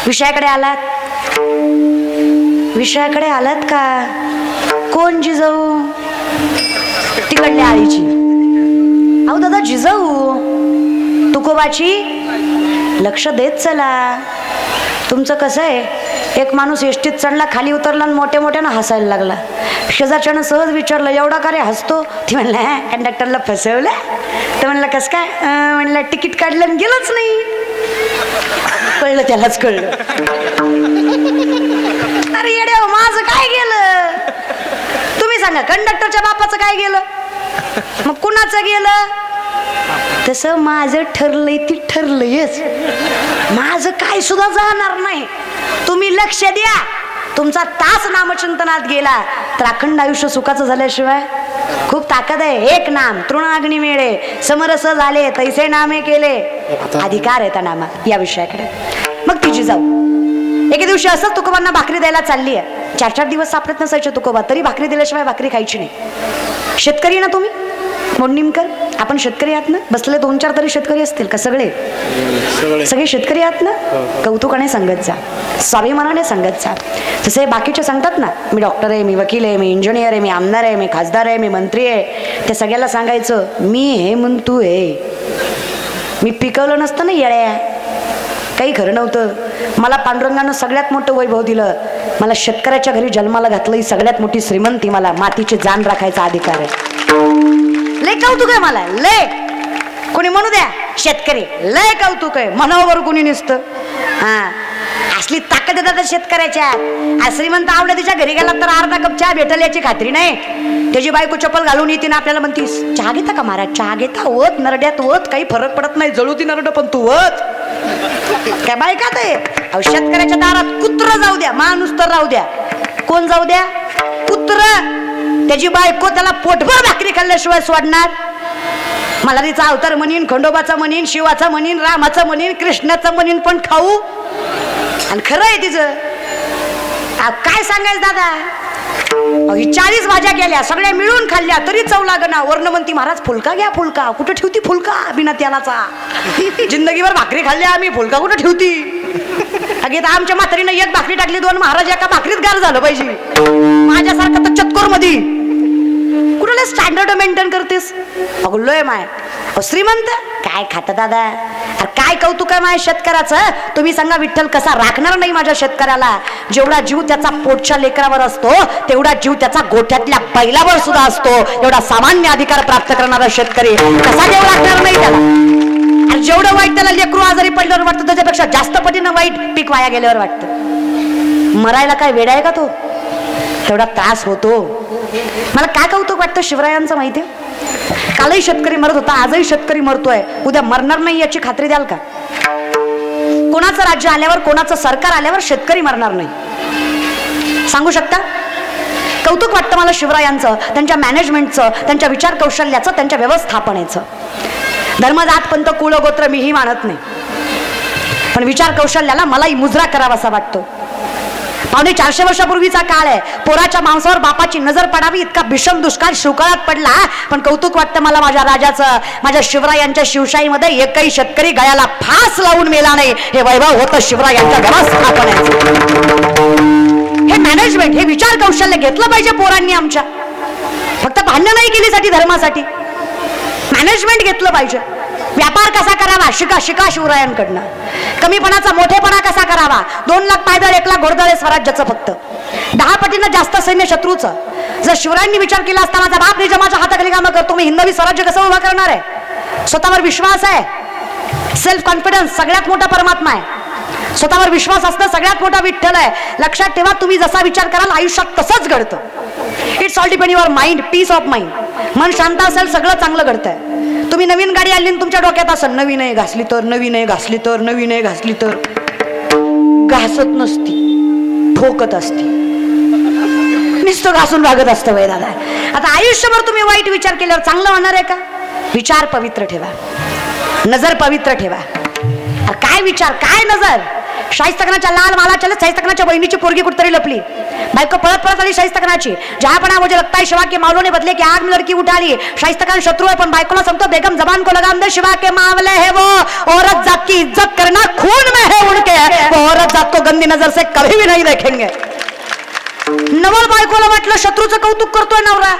विषयाकडे आलात, विषयाकडे आलात का? कोण जिजाऊ? तिकडल्या आळीची. अहो दादा जिजाऊ तुकोबाची लक्ष देत चला. तुमचं कसं आहे, एक माणूस एसटीत चढला, खाली उतरला आणि मोठ्या मोठ्यानं हसायला लागला. शेजारच्यानं सहज विचारलं, एवढा का रे हसतो? ती म्हणला कंडक्टरला फसवलं. तर म्हणलं कसं काय? म्हणलं तिकीट काढलं आणि गेलंच नाही. कळलं त्यालाच कळलं. अरे येडे माझं काय गेलं? तुम्ही सांगा, कंडक्टरच्या बापाचं काय गेलं? मग कुणाचं गेलं? तसं माझं ठरलंय ती ठरलंयच, माझं काय सुद्धा जाणार नाही. तुम्ही लक्ष द्या. तुमचा तास नामचिंतनात गेला तर अखंड आयुष्य सुखाचं झाल्याशिवाय खूप ताकद आहे. एक नाम तृणाग्नी मिळे, समरस झाले तैसे नामे केले. अधिकार आहे त्या नामात. या विषयाकडे मग तिची जाऊ एके दिवशी असंच तुकोबांना भाकरी द्यायला चालली आहे. 4-4 दिवस सापडत नसायचे तुकोबा, तरी भाकरी दिल्याशिवाय भाकरी खायची नाही. शेतकरी ना तुम्ही मोडणीमकर, आपण शेतकरी आहात ना? बसले 2-4 तरी शेतकरी असतील का? सगळे सगळे शेतकरी आहात ना? कौतुकाने सांगत जा, स्वाभिमानाने सांगत जा. जसे बाकीचे सांगतात ना, मी डॉक्टर आहे, मी वकील आहे, मी इंजिनियर आहे, मी आमदार आहे, मी खासदार आहे, मी मंत्री आहे. ते सगळ्याला सांगायचं मी हे म्हणतो आहे. मी पिकवलं नसतं ना येड्या, काही खरं नव्हतं. मला पांडुरंगानं सगळ्यात मोठं वैभव दिलं. मला शेतकऱ्याच्या घरी जन्माला घातलं, ही सगळ्यात मोठी श्रीमंती. मला मातीची जाण राखायचा अधिकार आहे. लय कौतुक आहे मला, लय. कोणी म्हणू द्या शेतकरी, लय कौतुक आहे. मनावर कोणी नसतं. हा असली ताकद येतात शेतकऱ्याच्या. श्रीमंत आवडला तिच्या घरी गेला तर अर्धा कप चहा भेटेल याची खात्री नाही. त्याची बायको चप्पल घालून येते ना, आपल्याला म्हणतीस चहा घेता का महाराज? चहा घेता? ओत नरड्यात ओत, काही फरक पडत नाही. जळूती नरड पण तू ओत. काय बायका ते? अहो शेतकऱ्याच्या दारात कुत्र जाऊ द्या, माणूस तर राहू द्या. कोण जाऊ द्या? कुत्र. त्याची बायको त्याला पोटभर भाकरी खाल्ल्याशिवाय सोडणार? मला तिचा अवतार म्हणीन, खंडोबाचा म्हणीन, शिवाचा म्हणीन, रामाचा म्हणीन, कृष्णाचा म्हणीन, पण खाऊ. आणि खरं आहे तिचं. काय सांगायचं दादा? 40 भाज्या केल्या, सगळ्या मिळून खाल्ल्या तरी चव लागना. वर्ण म्हणती महाराज फुलका घ्या. फुलका कुठं ठेवती? फुलका बिना तेलाचा. जिंदगीभर भाकरी खाल्ल्या आम्ही, फुलका कुठं ठेवती? अगे आमच्या म्हातारीनं एक भाकरी टाकली, 2 महाराज एका भाकरीत गार झालं पाहिजे. माझ्यासारखं तर चक्कर मध्ये कुठले स्टँडर्ड मेंटेन करतेस? अगं लोय माय. श्रीमंत काय खात दादा? अरे काय कौतुक आहे माझ्या शेतकऱ्याचं? तुम्ही सांगा, विठ्ठल कसा राखणार नाही माझ्या शेतकऱ्याला? जेवढा जीव त्याचा पोटच्या लेकरावर असतो, तेवढा जीव त्याचा गोठ्यातल्या बैलावर सुद्धा असतो. एवढा सामान्य अधिकार प्राप्त करणारा शेतकरी कसा जीव राखणार नाही त्याला? आणि जेवढं वाईट त्याला लेकरू आजारी पडल्यावर वाटतं, त्याच्यापेक्षा जास्त पटीनं वाईट पीक वाया गेल्यावर वाटतं. मरायला काय वेडा आहे का तो? तेवढा त्रास होतो. मला काय कौतुक वाटतं शिवरायांचं माहितीये? कालही शेतकरी मरत होता, आजही शेतकरी मरतोय, उद्या मरणार नाही याची खात्री द्याल का? कोणाचं राज्य आल्यावर, कोणाचं सरकार आल्यावर शेतकरी मरणार नाही. सांगू शकता? कौतुक वाटतं मला शिवरायांचं, त्यांच्या मॅनेजमेंटचं, त्यांच्या विचार कौशल्याचं, त्यांच्या व्यवस्थापनेचं. धर्म, जात, पंथ, कुळ, गोत्र मीही मानत नाही, पण विचार कौशल्याला मलाही मुजरा करावासा वाटतो. 450 वर्षापूर्वीचा काळ आहे. पोराच्या मांसावर बापाची नजर पडावी इतका भीषण दुष्काळ शिवकाळात पडला. पण कौतुक वाटतं मला माझ्या राजाचं, माझ्या शिवरायांच्या शिवशाहीमध्ये एकही शेतकरी गळ्याला फास लावून मेला नाही. हे वैभव होतं शिवरायांच्या व्यवस्थापनेचं. हे मॅनेजमेंट, हे विचार कौशल्य घेतलं पाहिजे पोरांनी आमच्या. फक्त भांडण नाही केली साठी, धर्मासाठी मॅनेजमेंट घेतलं पाहिजे. व्यापार कसा करावा शिका शिवरायांकडनं. कमीपणाचा मोठेपणा कसा करावा. 2 लाख पायदळ 1 लाख घोडदळ स्वराज्याचं फक्त 10 पटीनं जास्त सैन्य शत्रूचं. जर शिवरायांनी विचार केला असता माझा बाप निजामाच्या हाताखाली कामं करतो, मी हिंदवी स्वराज्य कसं उभा करणार आहे. स्वतःवर विश्वास आहे, सेल्फ कॉन्फिडन्स सगळ्यात मोठा परमात्मा आहे. स्वतःवर विश्वास असणं सगळ्यात मोठा विठ्ठल आहे. लक्षात ठेवा, तुम्ही जसा विचार कराल आयुष्यात तसंच घडतं. It's all depend your mind, peace of mind. मन शांत असेल सगळं चांगलं घडतंय. तुम्ही नवीन गाडी आणली तुमच्या डोक्यात असेल नवीन आहे घासली तर, नवीन आहे घासली तर, नवीन आहे घासली तर, घासत नसती, ठोकत असती, नुसतं घासून भागत असतं. वय दादा, आता आयुष्यभर तुम्ही वाईट विचार केल्यावर चांगलं होणार आहे का. विचार पवित्र ठेवा, नजर पवित्र ठेवा. काय विचार, काय नजर. शाहिस्तखानाच्या लाल मालाच्या शाहिस्तखानाच्या बहिणीची पोरगी कुठतरी लपली. बायको पळत पळत आली शाहिस्तखानाची. जहापना मुझे लगता है शिवा के मावलों ने बदले की आग में लड़की उठा ली. शाहिस्तखान शत्रु है पण बायकोला सांगतो बेगम जबान को लगाम दे, शिवा के मावले है वो, औरत जात की इज्जत करना खून में है उनके, वो औरत जात को गंदी नजर से कभी भी नहीं देखेंगे. नवल बायकोला वाटलं शत्रूचं कौतुक करतोय नवरा.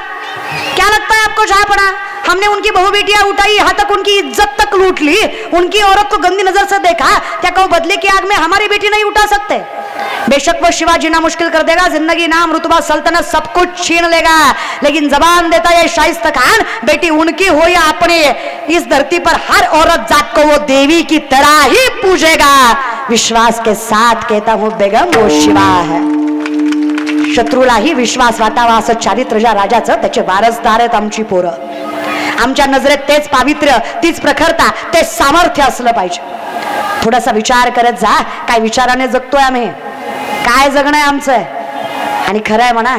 क्या लगता है आपको जहापना, हमने उनकी बहु बेटियां उठाई, यहाँ तक उनकी इज्जत तक लूट ली, उनकी औरत को गंदी नजर से देखा, क्या कहो बदले की आग में हमारी बेटी नहीं उठा सकते. बेशक वो शिवा जीना मुश्किल कर देगा, जिंदगी नाम रुतबा सल्तनत सब कुछ छीन लेगा, लेकिन जबान देता है शाइस्तखान, बेटी उनकी हो या अपने, इस धरती पर हर औरत जात को वो देवी की तरह ही पूजेगा. विश्वास के साथ कहता हूँ बेगम वो शिवा है. शत्रूलाही विश्वास वाटावा असं चारित्र्य ज्या राजाचं, त्याचे वारसदार आहेत आमची पोरं. आमच्या नजरेत तेच पावित्र्य, तीच प्रखरता, ते सामर्थ्य असलं पाहिजे. थोडासा विचार करत जा, काय विचाराने जगतोय आम्ही, काय जगणं आहे आमचं. आणि खरं आहे म्हणा,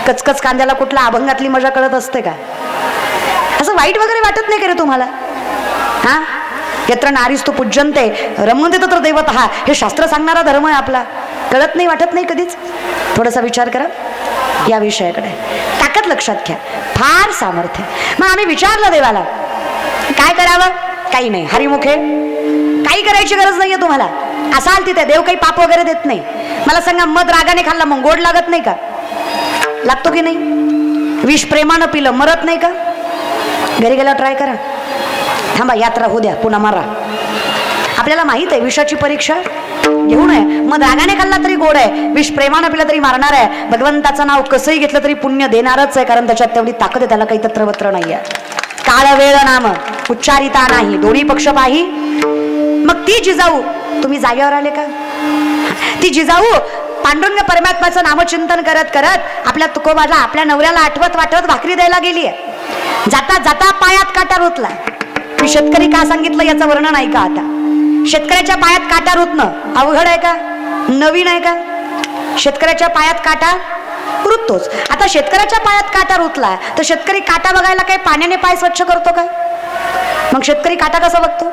कचकच कांद्याला कुठला अभंगातली मजा कळत असते का. असं वाईट वगैरे वाटत नाही का रे तुम्हाला. हा, यत्र नारीस्तु पूज्यन्ते रमन्ते तत्र देवतः, हे शास्त्र सांगणारा धर्म आहे आपला. कळत नाही, वाटत नाही कधीच. थोडासा विचार करा या विषयाकडे. ताकद लक्षात घ्या, फार सामर्थ्य. मग आम्ही विचारलं देवाला काय करावं. काही नाही, हरिमुखे काही करायची गरज नाहीये तुम्हाला. असाल तिथे, देव काही पाप वगैरे देत नाही. मला सांगा, मध रागाने खाल्ला मग गोड लागत नाही का. लागतो की नाही. विष प्रेमानं पिलं मरत नाही का. घरी गेला ट्राय करा. थांबा, यात्रा होऊ द्या, पुन्हा मारा. आपल्याला माहित आहे विषाची परीक्षा घेऊ नये. मग रागाने खाल्ला तरी गोड आहे, विष प्रेमानं पिलं तरी मारणार आहे. भगवंताचं नाव कसंही घेतलं तरी पुण्य देणारच आहे, कारण त्याच्यात तेवढी ताकद आहे, त्याला काही तत्रवत्र नाही आहे. काळ वेळ नाम उच्चारिता नाही, दोन्ही पक्ष पाही. मग ती जिजाऊ, तुम्ही जागेवर आले का. ती जिजाऊ पांडुरंग परमात्म्याचं नामचिंतन करत करत आपल्या तुकोबाला, आपल्या नवऱ्याला आठवत वाटवत भाकरी द्यायला गेली आहे. जाता जाता पायात काटा रुतला. मी शेतकरी का सांगितलं याचं वर्णन आहे का. आता शेतकऱ्याच्या पायात काटा रुतणं अवघड आहे का, नवीन आहे का. शेतकऱ्याच्या पायात काटा रुततोच. आता शेतकऱ्याच्या पायात काटा रुतला तर शेतकरी काटा बघायला काय पाण्याने पाय स्वच्छ करतो का. मग शेतकरी काटा कसा बघतो.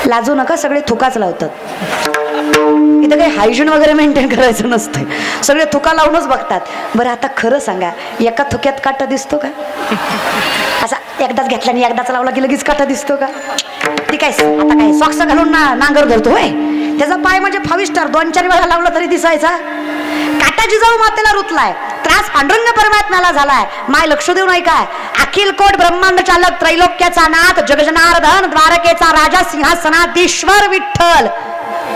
लाजू नका, सगळे थुकाच लावतात. इथं काही हायजीन वगैरे मेंटेन करायचं नसतं, सगळे थुका लावूनच बघतात. बरं आता खरं सांगा, एका थुक्यात काटा दिसतो का. असा एकदाच घेतला आणि एकदाच लावला की लगेच काटा दिसतो का. ती काय आता काय सॉक्स घालून नांगर धरतो होय. त्याचा पाय म्हणजे 5 स्टार 2-4 वेळा लावला तरी दिसायचा. काटा जिजाऊ मातेला रुतलाय, त्रास पांडुरंग परमात्म्याला झालाय. माय लक्ष देऊ नाही काय. अखिल कोट ब्रह्मांड चालक, त्रैलोक्याचा नाथ, जगजनार्दन, द्वारकेचा राजा, सिंहासनाधीश्वर विठ्ठल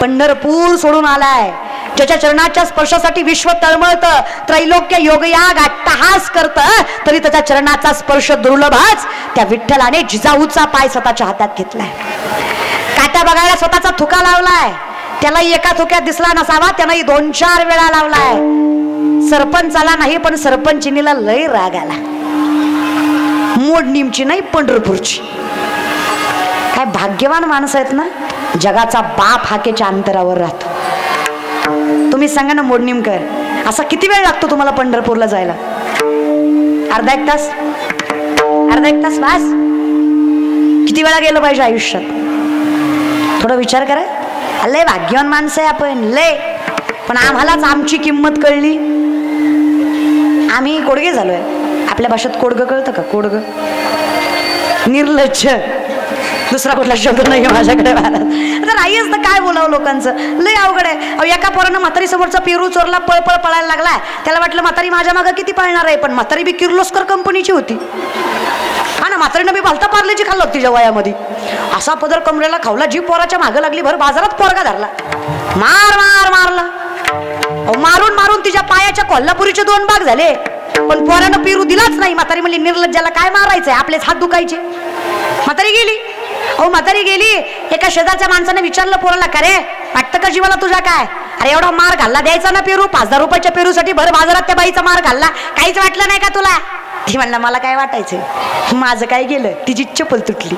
पंढरपूर सोडून आलाय. ज्याच्या चरणाच्या स्पर्शासाठी विश्व तळमळतं, त्रैलोक्य योगयाग अट्टहास करतं, तरी त्याच्या चरणाचा स्पर्श दुर्लभच. त्या विठ्ठलाने जिजाऊचा पाय स्वतःच्या हातात घेतलाय. काटा बघायला स्वतःचा थुका लावलाय. त्यालाही एका थुक्यात दिसला नसावा, त्यानंही 2-4 वेळा लावलाय. सरपंचाला नाही पण सरपंचिनीला लय राग आला. मोडनीमची नाही पंढरपूरची. काय भाग्यवान माणसं आहेत ना. जगाचा बाप हाकेच्या अंतरावर राहतो. तुम्ही सांगा ना मोडणीमकर, असा किती वेळ लागतो तुम्हाला पंढरपूरला जायला? अर्धा एक तास? अर्धा एक तास बस? किती वेळा गेलं पाहिजे आयुष्यात? थोडा विचार करा. लय भाग्यवान माणसं आहे आपण, लय. पण आम्हालाच आमची किंमत कळली. आम्ही कोडगे झालोय. आपल्या भाषेत कोडगं कळतं का? कोडगं, निर्लज्ज, दुसरा कुठला शब्द नाही माझ्याकडे. तर आईच तर काय बोलावं लोकांचं, लय अवघड आहे. अहो एका पोरानं म्हातारी समोरचा पेरू चोरला, पळपळ पळायला लागला. त्याला वाटलं म्हातारी माझ्या मागं किती पळणार आहे, पण म्हातारी बी किर्लोस्कर कंपनीची होती. हा ना, म्हातारीनं बी भलता पार्लेची खाल्लं होती तिच्या वयामध्ये. असा पदर कमरेला खावला, जी पोराच्या मागं लागली, भर बाजारात पोरगा धरला, मार मार मारला. मारून मारून तिच्या पायाच्या कोल्हापुरीचे 2 भाग झाले, पण पोरानं पेरू दिलाच नाही. म्हातारी म्हणली निर्लज्जाला काय मारायचंय, आपलेच हात दुखायचे. म्हातारी गेली. म्हातारी गेली. एका शेजारच्या माणसाने विचारलं पोराला, का रे वाटतं का जीवाला तुझ्या काय? अरे एवढा मार घालला द्यायचा ना पेरू, 5,000 रुपयाच्या पेरूसाठी भर बाजारात त्या बाईचा मार घालला, काहीच वाटलं नाही का तुला? ती म्हणला मला काय वाटायचं, माझं काय गेलं, तिची चप्पल तुटली.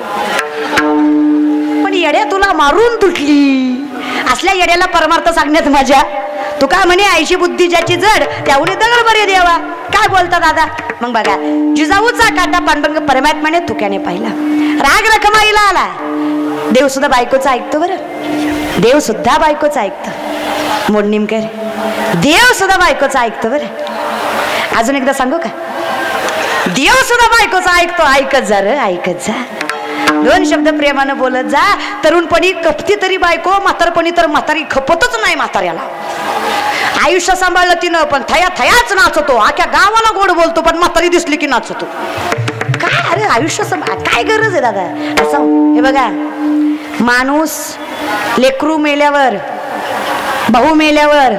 पण येड्या तुला मारून तुटली. असल्या येड्याला परमार्थ सांगण्यात मजा. तू काय म्हणे, आईची बुद्धी ज्याची जड त्यामुळे दगड बरे देवा. काय बोलता दादा? मग बघा, जिजाऊचा काटा पांडुरंग परमात्म्याने थुक्याने पाहिला. राग रखमाईला आला. देव सुद्धा बायकोचं ऐकतो बरं. देव सुद्धा बायकोचं ऐकतं. मोडणीमकर, देव सुद्धा बायकोचं ऐकतो बरं. अजून एकदा सांगू का? देव सुद्धा बायकोचं ऐकतो. ऐकत जा रे, ऐकत जा. 2 शब्द प्रेमानं बोलत जा. तरुणपणी कपती तरी बायको, म्हातारपणी तर म्हातारी खपतच नाही म्हाताऱ्याला. आयुष्य सांभाळलं तिनं, पण थया थयाच नाचतो. अख्या गावाला गोड बोलतो, पण म्हातारी दिसली की नाचतो. काय अरे आयुष्य काय गरज आहे दादा असं? हे बघा, माणूस लेकरू मेल्यावर, भाऊ मेल्यावर,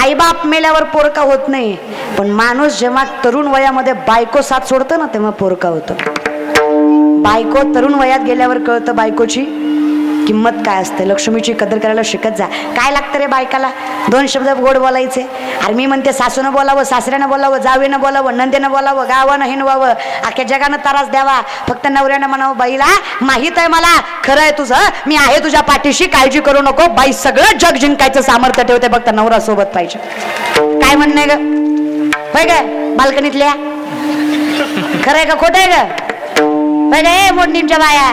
आईबाप मेल्यावर पोरका होत नाही. पण माणूस जेव्हा तरुण वयामध्ये बायको साथ सोडतं ना, तेव्हा पोरका होतं. बायको तरुण वयात गेल्यावर कळतं बायकोची किंमत काय असते. लक्ष्मीची कदर करायला शिकत जा. काय लागतं रे बायकाला? 2 शब्द गोड बोलायचे. अरे मी म्हणते, सासूनं बोलावं, सासऱ्यानं बोलावं, जावेनं बोलावं, नंदेनं बोलावं, गावानं हिंडवावं, अख्ख्या जगानं त्रास द्यावा. फक्त नवऱ्यानं म्हणावं, बाईला माहित आहे मला, खरं आहे तुझं, मी आहे तुझ्या पाठीशी, काळजी करू नको. बाई सगळं जग जिंकायचं सामर्थ्य ठेवते, फक्त नवरा सोबत पाहिजे. काय म्हणणं आहे ग? होय काय बाल्कनीतल्या? खरं आहे का खोटं आहे ग? होय काय मोडणीच्या बाया?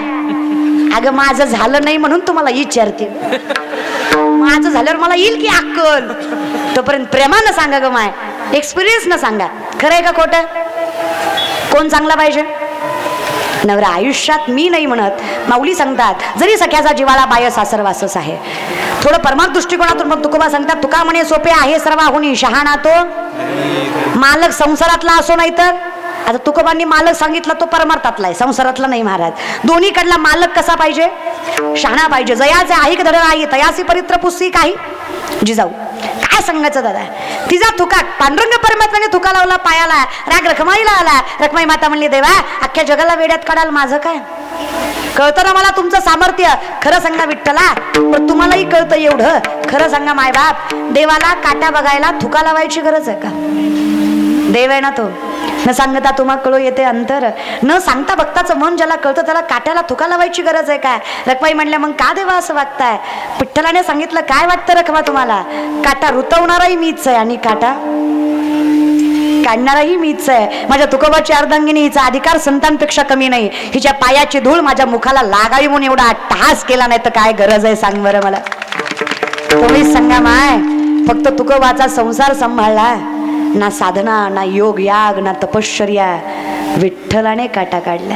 अगं माझं झालं नाही म्हणून तुम्हाला विचारते. माझं झाल्यावर मला येईल की अक्कल. तोपर्यंत प्रेमानं सांगा ग, माय एक्सपिरियन्स न सांगा. खरं आहे का खोटं? कोण चांगला पाहिजे? नवरा. आयुष्यात मी नाही म्हणत, माऊली सांगतात, जरी सख्याचा जिवाळा बाय सासरवासच आहे. थोडं परमार्थ दृष्टिकोनातून मग तुकोबा सांगतात, तुका म्हणे सोपे आहे सर्वाहुनी शहाणा तो मालक संसारातला असो नाही तर. आता तुकोबांनी मालक सांगितला तो परमार्थातला आहे, संसारातला नाही महाराज. दोन्हीकडला मालक कसा पाहिजे? शहाणा पाहिजे. जयाचे ऐक धड आई तयासी परित्र पुस्सी काही. जिजाऊ काय सांगायचं दादा? तिचा थुका पांडुरंग परमात्म्याने थुका लावला पायाला. राग रखमाईला आला. रखमाई माता म्हणली, देवा अख्ख्या जगाला वेड्यात काढाल, माझं काय? कळतं ना मला तुमचं सामर्थ्य. खरं सांगा विठ्ठला, पण तुम्हालाही कळतं एवढं. खरं सांगा मायबाप, देवाला काट्या बघायला थुका लावायची गरज आहे का? देव आहे ना तो. न सांगता तुम्हा कळू येते अंतर. न सांगता भक्ताचं मन ज्याला कळतं त्याला काट्याला थुका लावायची गरज आहे काय? रखमाई म्हणल्या, मग का देवा असं वागताय? विठ्ठलाने सांगितलं, काय वाटतं रखमा तुम्हाला? काटा रुतवणाराही मीच आहे आणि काटा काढणाराही मीच आहे. माझ्या तुकोबाची अर्धांगिनी, हिचा अधिकार संतांपेक्षा कमी नाही. हिच्या पायाची धूळ माझ्या मुखाला लागावी म्हणून एवढा अट्टहास केला, नाही तर काय गरज आहे सांग बरं मला? तुम्हीच सांगा माय. फक्त तुकोबाचा संसार सांभाळला, ना साधना, ना योग याग, ना तपश्चर्या. विठ्ठलाने काटा काढला.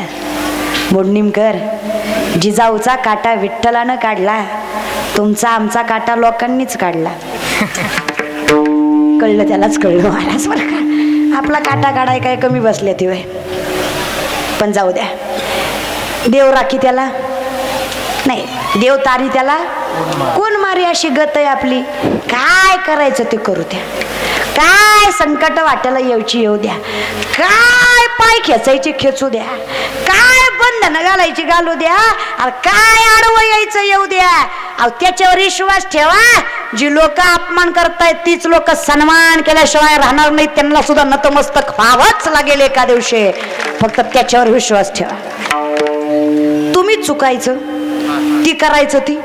मोडणीमकर, जिजाऊचा काटा विठ्ठलानं काढला. तुमचा आमचा काटा लोकांनीच काढला. कळलं त्यालाच कळलं, मलाच बरं का. आपला काटा काढाय काय कमी बसले ते वय. पण जाऊ द्या. देव राखी त्याला नाही, देव तारी त्याला कोण मारी, अशी गत आहे आपली. काय करायचं ते करू द्या. काय संकट वाट्याला येऊची येऊ द्या. काय पाय खेचायची खेचू द्या. काय बंधन घालायची घालू द्या. काय आडवं यायचं येऊ द्या. त्याच्यावर विश्वास ठेवा. जी लोक अपमान करतायत तीच लोक सन्मान केल्याशिवाय राहणार नाहीत. त्यांना सुद्धा नतमस्तक व्हावंच लागेल एका दिवशी. फक्त त्याच्यावर विश्वास ठेवा. तुम्ही चुकायचं, ती करायचं ती.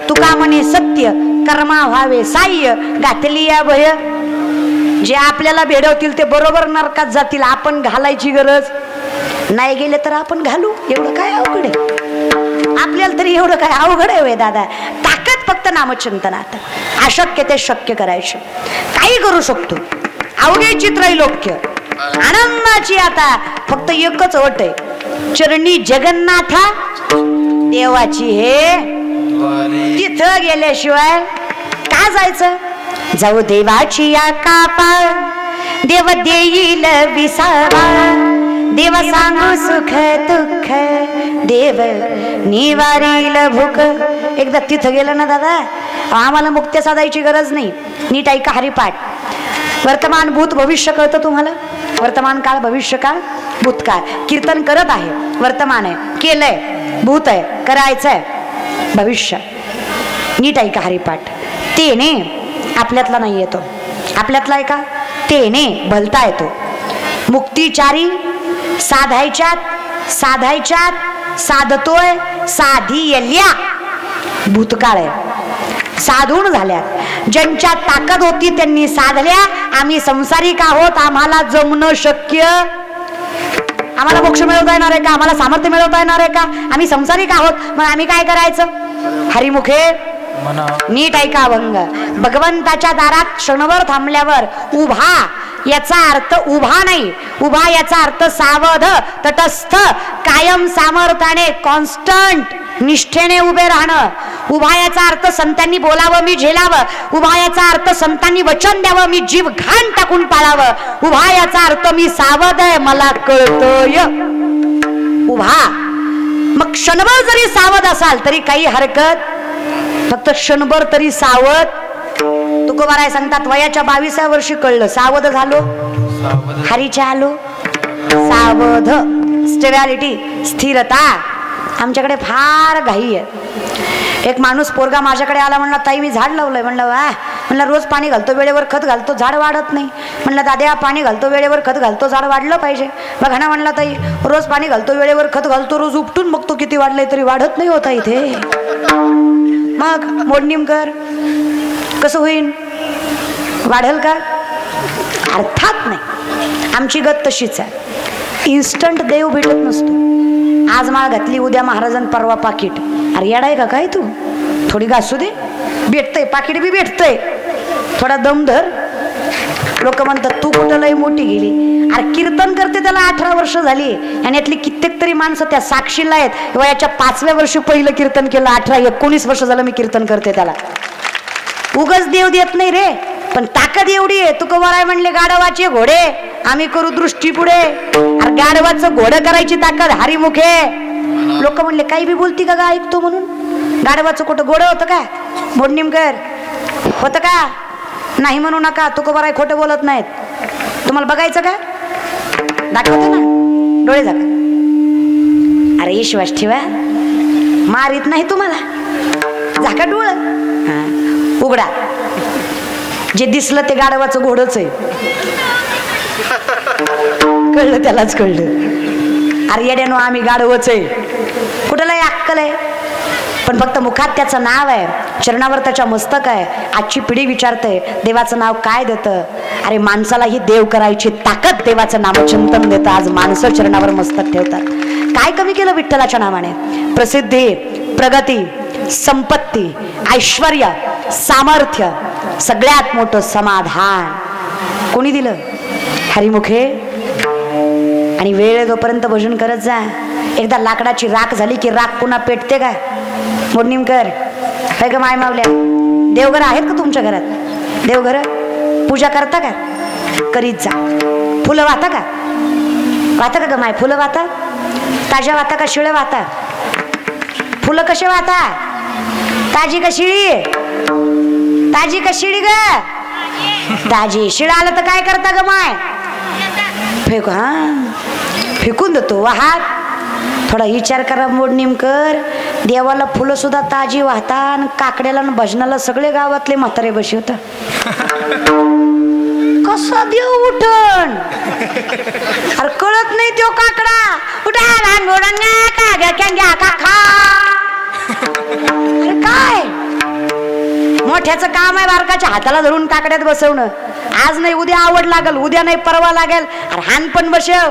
तुका म्हणे सत्य कर्मा व्हावे साह्य घातली या भय. जे आपल्याला भेडवतील ते बरोबर नरकात जातील. आपण घालायची गरज नाही, गेले तर आपण घालू. एवढं काय अवघड आहे आपल्याला तरी? एवढं काय अवघड आहे वे दादा? ताकद फक्त नामचिंतनात. अशक्य ते शक्य करायचं, काही करू शकतो. अवघे चित्रैलोक्य आनंदाची आता फक्त एकच अट आहे, चरणी जगन्नाथा देवाची. हे तिथं गेल्याशिवाय का जायचं? जाऊ देवाची या कापा देव देईल विसावा. देव सांगू सुख दुःख देव निवारील भूक. एकदा तिथं गेलं ना दादा, आम्हाला मुक्त्या साधायची गरज नाही. नीट ऐका हरिपाठ. वर्तमान भूत भविष्य कळतं तुम्हाला? वर्तमान काळ भविष्य काळ भूतकाळ. कीर्तन करत आहे, वर्तमान आहे, केलंय, भूत आहे, करायचंय, भविष्य. नीट ऐका हरिपाठ. तेने आपल्यातला नाही येतो, आपल्यातला आहे का? तेने भलता येतो. मुक्तीचारी साधायच्यात साधायच्यात साधतोय, साधी येल्या भूतकाळ आहे. साधून झाल्या, ज्यांच्या ताकद होती त्यांनी साधल्या. आम्ही संसारिक आहोत, आम्हाला जमणं शक्य. आम्हाला मोक्ष मिळवता येणार आहे का? आम्हाला सामर्थ्य मिळवता येणार आहे का? आम्ही संसारिक आहोत, मग आम्ही काय करायचं? हरिमुखे नीट ऐका अभंग. भगवंताच्या दारात क्षणभर थांबल्यावर उभा याचा अर्थ उभा नाही, उभा याचा अर्थ सावध, तटस्थ, कायम सामर्थ्याने, कॉन्स्टंट निष्ठेने उभे राहणं. उभा याचा अर्थ संतांनी बोलावं मी झेलावं. उभा याचा अर्थ संतांनी वचन द्यावं मी जीव घाण टाकून पाळावं. उभा याचा अर्थ मी सावध आहे, मला कळतोय. उभा मग क्षणभर जरी सावध असाल तरी काही हरकत, फक्त क्षणभर तरी सावध. तुकोबाराय सांगतात वयाच्या 22व्या वर्षी कळलं, सावध झालो, हरीच्या आलो. सावध, स्टेबिलिटी, स्थिरता. आमच्याकडे फार घाई आहे. एक माणूस पोरगा माझ्याकडे आला, म्हणला ताई मी झाड लावलंय. म्हणलं वा. म्हणलं रोज पाणी घालतो, वेळेवर खत घालतो, झाड वाढत नाही. म्हणलं दाद्या पाणी घालतो, वेळेवर खत घालतो, झाड वाढलं पाहिजे. बघा ना. म्हणला ताई रोज पाणी घालतो, वेळेवर खत घालतो, रोज उपटून बघतो किती वाढलंय तरी वाढत नाही होता इथे. मग मोडणीम कर, कसं होईन? वाढेल का? अर्थात नाही. आमची गत तशीच आहे. इन्स्टंट देव भेटत नसतो. आज माळ घातली, उद्या महाराजांन, परवा पाकिट. अरे येडा आहे का काय तू? थोडी घासू दे, भेटतंय पाकिट बी भेटतंय. थोडा दम धर. लोक म्हणतात तू कुठं लय मोठी गेली. अरे कीर्तन करते त्याला 18 वर्ष झाली, आणि यातली कित्येक तरी माणसं त्या साक्षीला आहेत. वयाच्या 5व्या वर्षी पहिलं कीर्तन केलं. 18-19 वर्ष झालं मी कीर्तन करते त्याला. उगच देव देत नाही रे, पण ताकद एवढी आहे. तुकोबाराय म्हणले गाढवाचे घोडे आम्ही करू दृष्टी पुढे. अरे गाढवाचं घोडं करायची ताकद हरिमुखे. लोक म्हणले काही बी बोलती का गा ऐकतो म्हणून. गाढवाचं कुठं घोडं होतं का? मोडणीमकर होतं का? नाही म्हणू नका. तुकोबाराय खोटं बोलत नाहीत. तुम्हाला बघायचं का? दाखवतो ना, डोळे झाका. अरे विश्वास ठेवा, मारित नाही तुम्हाला. झाका डोळं, उघडा. जे दिसलं ते गाढवाचं घोडच आहे. कळलं त्यालाच कळलं. अरे येड्यानो आम्ही गाढवच आहे. कुठला अक्कल आहे? पण फक्त मुखात त्याचं नाव आहे, चरणावर त्याच्या मस्तक आहे. आजची पिढी विचारते देवाचं नाव काय देतं? अरे माणसालाही देव करायची ताकद देवाचं नामचिंतन देतं. आज माणसं चरणावर मस्तक ठेवतात. काय कमी केलं विठ्ठलाच्या नावाने? प्रसिद्धी, प्रगती, संपत्ती, ऐश्वर्य, सामर्थ्य, सगळ्यात मोठं समाधान कोणी दिलं? हरिमुखे. आणि वेळ जोपर्यंत भजन करत जा. एकदा लाकडाची राख झाली की राख पुन्हा पेटते का? मोडणीमकर काय का माय मावल्या? देवघर आहेत का तुमच्या घरात? देवघर पूजा करता का? करीत जा. फुलं वाहता का? वाहता का ग माय? फुलं वाहता? ताज्या वाहता का शिळे वाहता? फुलं कसे वाहता? ताजी का शिळी? ताजी का शिळी ग? ताजी. शिळा आलं तर काय करता ग माय? फेक. हा फेकून देतो. वाहात थोडा विचार करा मोडणीमकर. देवाला फुलं सुद्धा ताजी वाहता, आणि काकड्याला आणि भजनाला सगळे गावातले म्हातारे बसवता. कसा देव उठण? अरे कळत नाही तो काकडा उठा लहान मोडांना का घ्या का खा. अरे काय मोठ्याचं काम आहे बारकाच्या हाताला धरून काकड्यात बसवणं. आज नाही उद्या आवड लागल, उद्या नाही परवा लागेल. अरे हान पण बसव.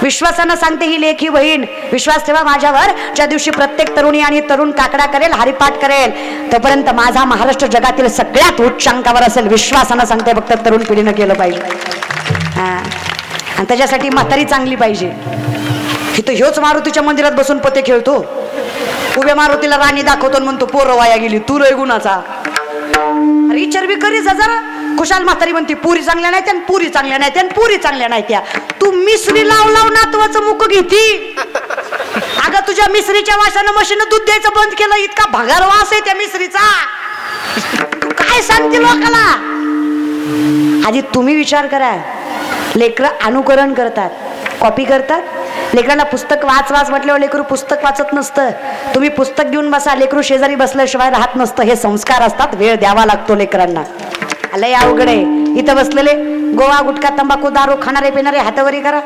विश्वासानं सांगते ही लेखी बहीण, विश्वास ठेवा माझ्यावर. ज्या दिवशी प्रत्येक तरुणी आणि तरुण काकडा करेल, हरिपाठ करेल, तोपर्यंत माझा महाराष्ट्र जगातील सगळ्यात उच्च अंकावर असेल. विश्वासानं सांगते, फक्त तरुण पिढीनं केलं पाहिजे. हा, आणि त्याच्यासाठी म्हातारी चांगली पाहिजे. इथं ह्योच मारुतीच्या मंदिरात बसून पते खेळतो. उभ्या मारुतीला राणी दाखवतो म्हणतो पोरं वाया गेली, तू लय गुणाचा. अरे चरबी करीच जरा. खुशाल म्हातारी म्हणते पुरी चांगल्या नाही त्या, पुरी चांगल्या नाही त्या, पुरी चांगल्या नाही त्या. तू मिसरी लाव लाव नातवाचं मुख घेती. अगं तुझ्या मिसरीच्या वासानं मशीनं दूध द्यायचं बंद केलं. इतका भगार वास आहे त्या मिसरीचा. तू काय सांगते लोकाला? आधी तुम्ही विचार करा. लेकरं अनुकरण करतात, कॉपी करतात. लेकरांना पुस्तक वाच वाच म्हटल्यावर लेकरू पुस्तक वाचत नसतं. तुम्ही पुस्तक घेऊन बसा, लेकरू शेजारी बसल्याशिवाय राहत नसतं. हे संस्कार असतात, वेळ द्यावा लागतो लेकरांना. लय अवघड आहे. इथं बसलेले गोवा गुटखा तंबाखू दारू खाणारे पिणारे हातावरी करा.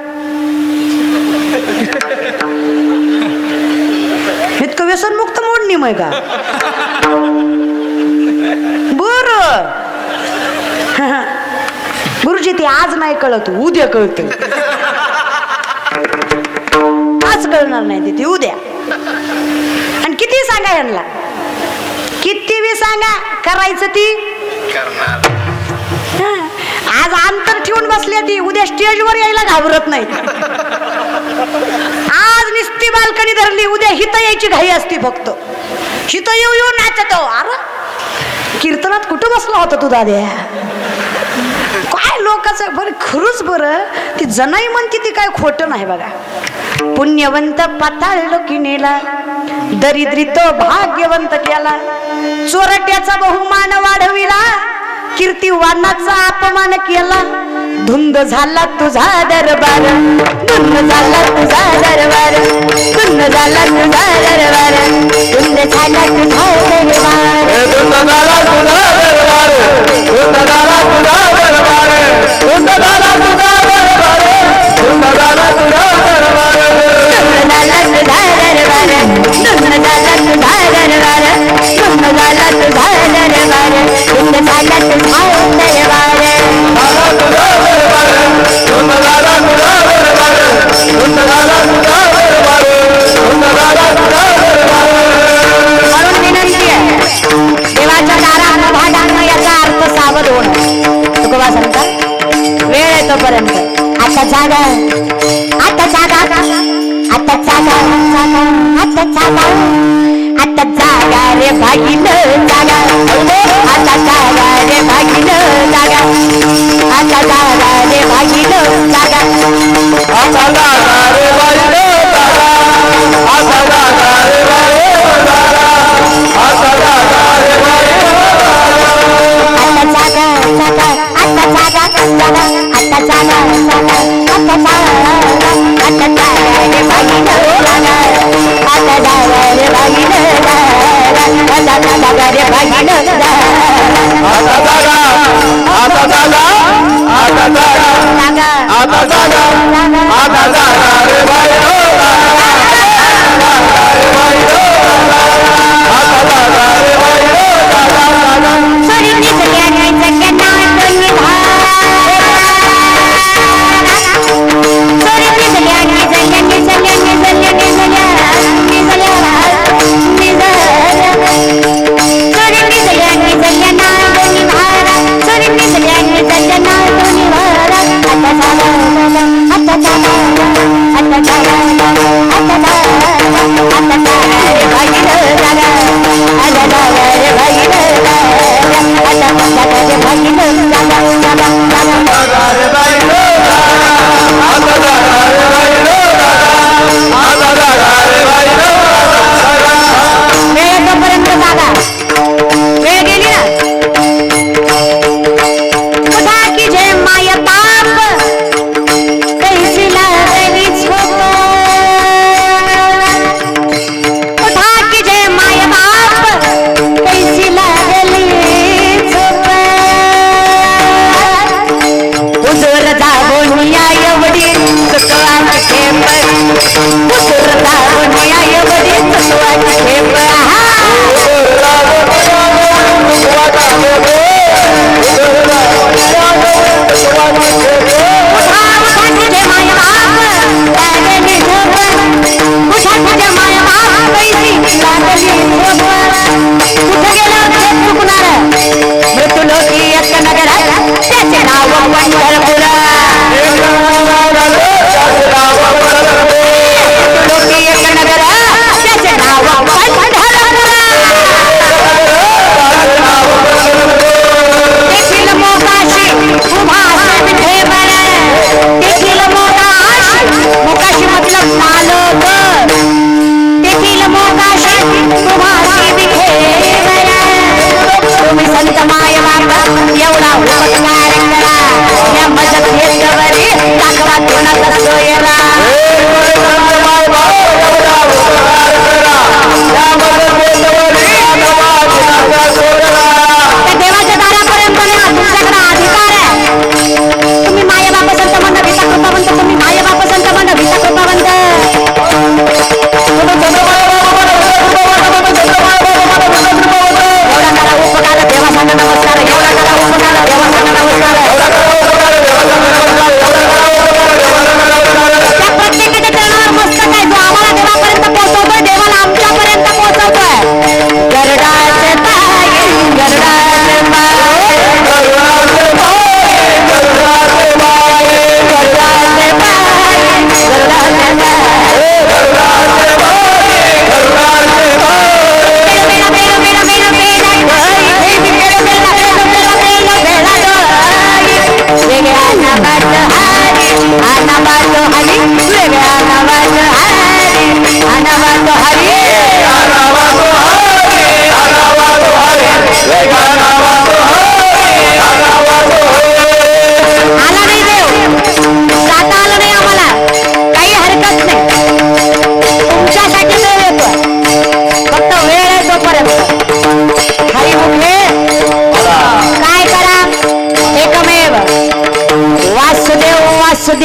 इतकं व्यसनमुक्त मोड नियम आहे का? बर गुरुजी ते आज नाही कळत, उद्या कळत. आज कळणार नाही ते उद्या. आणि किती सांगा यांना, किती बी सांगा, करायचं ती करणार. आज अंतर ठेवून बसली ती, उद्या स्टेजवर यायला घाबरत नाही. आज निस्ती बाल्कनी धरली, उद्या हित यायची घाई असती. फक्त हित येऊ येऊ नाचतो. अरे कीर्तनात कुठं बसला होता तू दाद्या? काय लोकांचं बरं खरंच. बरं ती जनाई म्हणते ती काय खोटं नाही बघा. पुण्यवंत पाताळ लोकिनीला, दरिद्री तो भाग्यवंत केला. चोरट्याचा बहुमान वाढविला, कीर्तिवानाचा अपमान केला. धुंद झाला तुझा दरबार, धुंद झाला तुझा दरबार, धुंद झाला तुझा दरबार, धुंद झाला तुझा दरबार, धुंद झाला तुझा दरबार, धुंद झाला तुझा दरबार, धुंद झाला तुझा दरबार, धुंद झाला तुझा दरबार, धुंद झाला तुझा दरबार, धुंद झाला तुझा दरबार, धुंद झाला तुझा दरबार, धुंद झाला तुझा दरबार. देवाच्या दारात भागांना याचा अर्थ सावध होणं. तुकोबा सांगतात वेळ आहे तोपर्यंत. आता जागा, आता जागा, आता जागा, आता जागा, आता जागा रे भागीन जागा, आता जागा रे भागीन जागा, आता जागा रे भागीन जागा, आता जागा रे भागीन जागा, आता जागा रे भागीन जागा, आता जागा रे भागीन जागा, आता जागा, आता जागा, आता जागा, आता जागा, आता जागा रे भागीन जागा, आता जागा रे भागीन जागा, आता जागा रे भागीन जागा.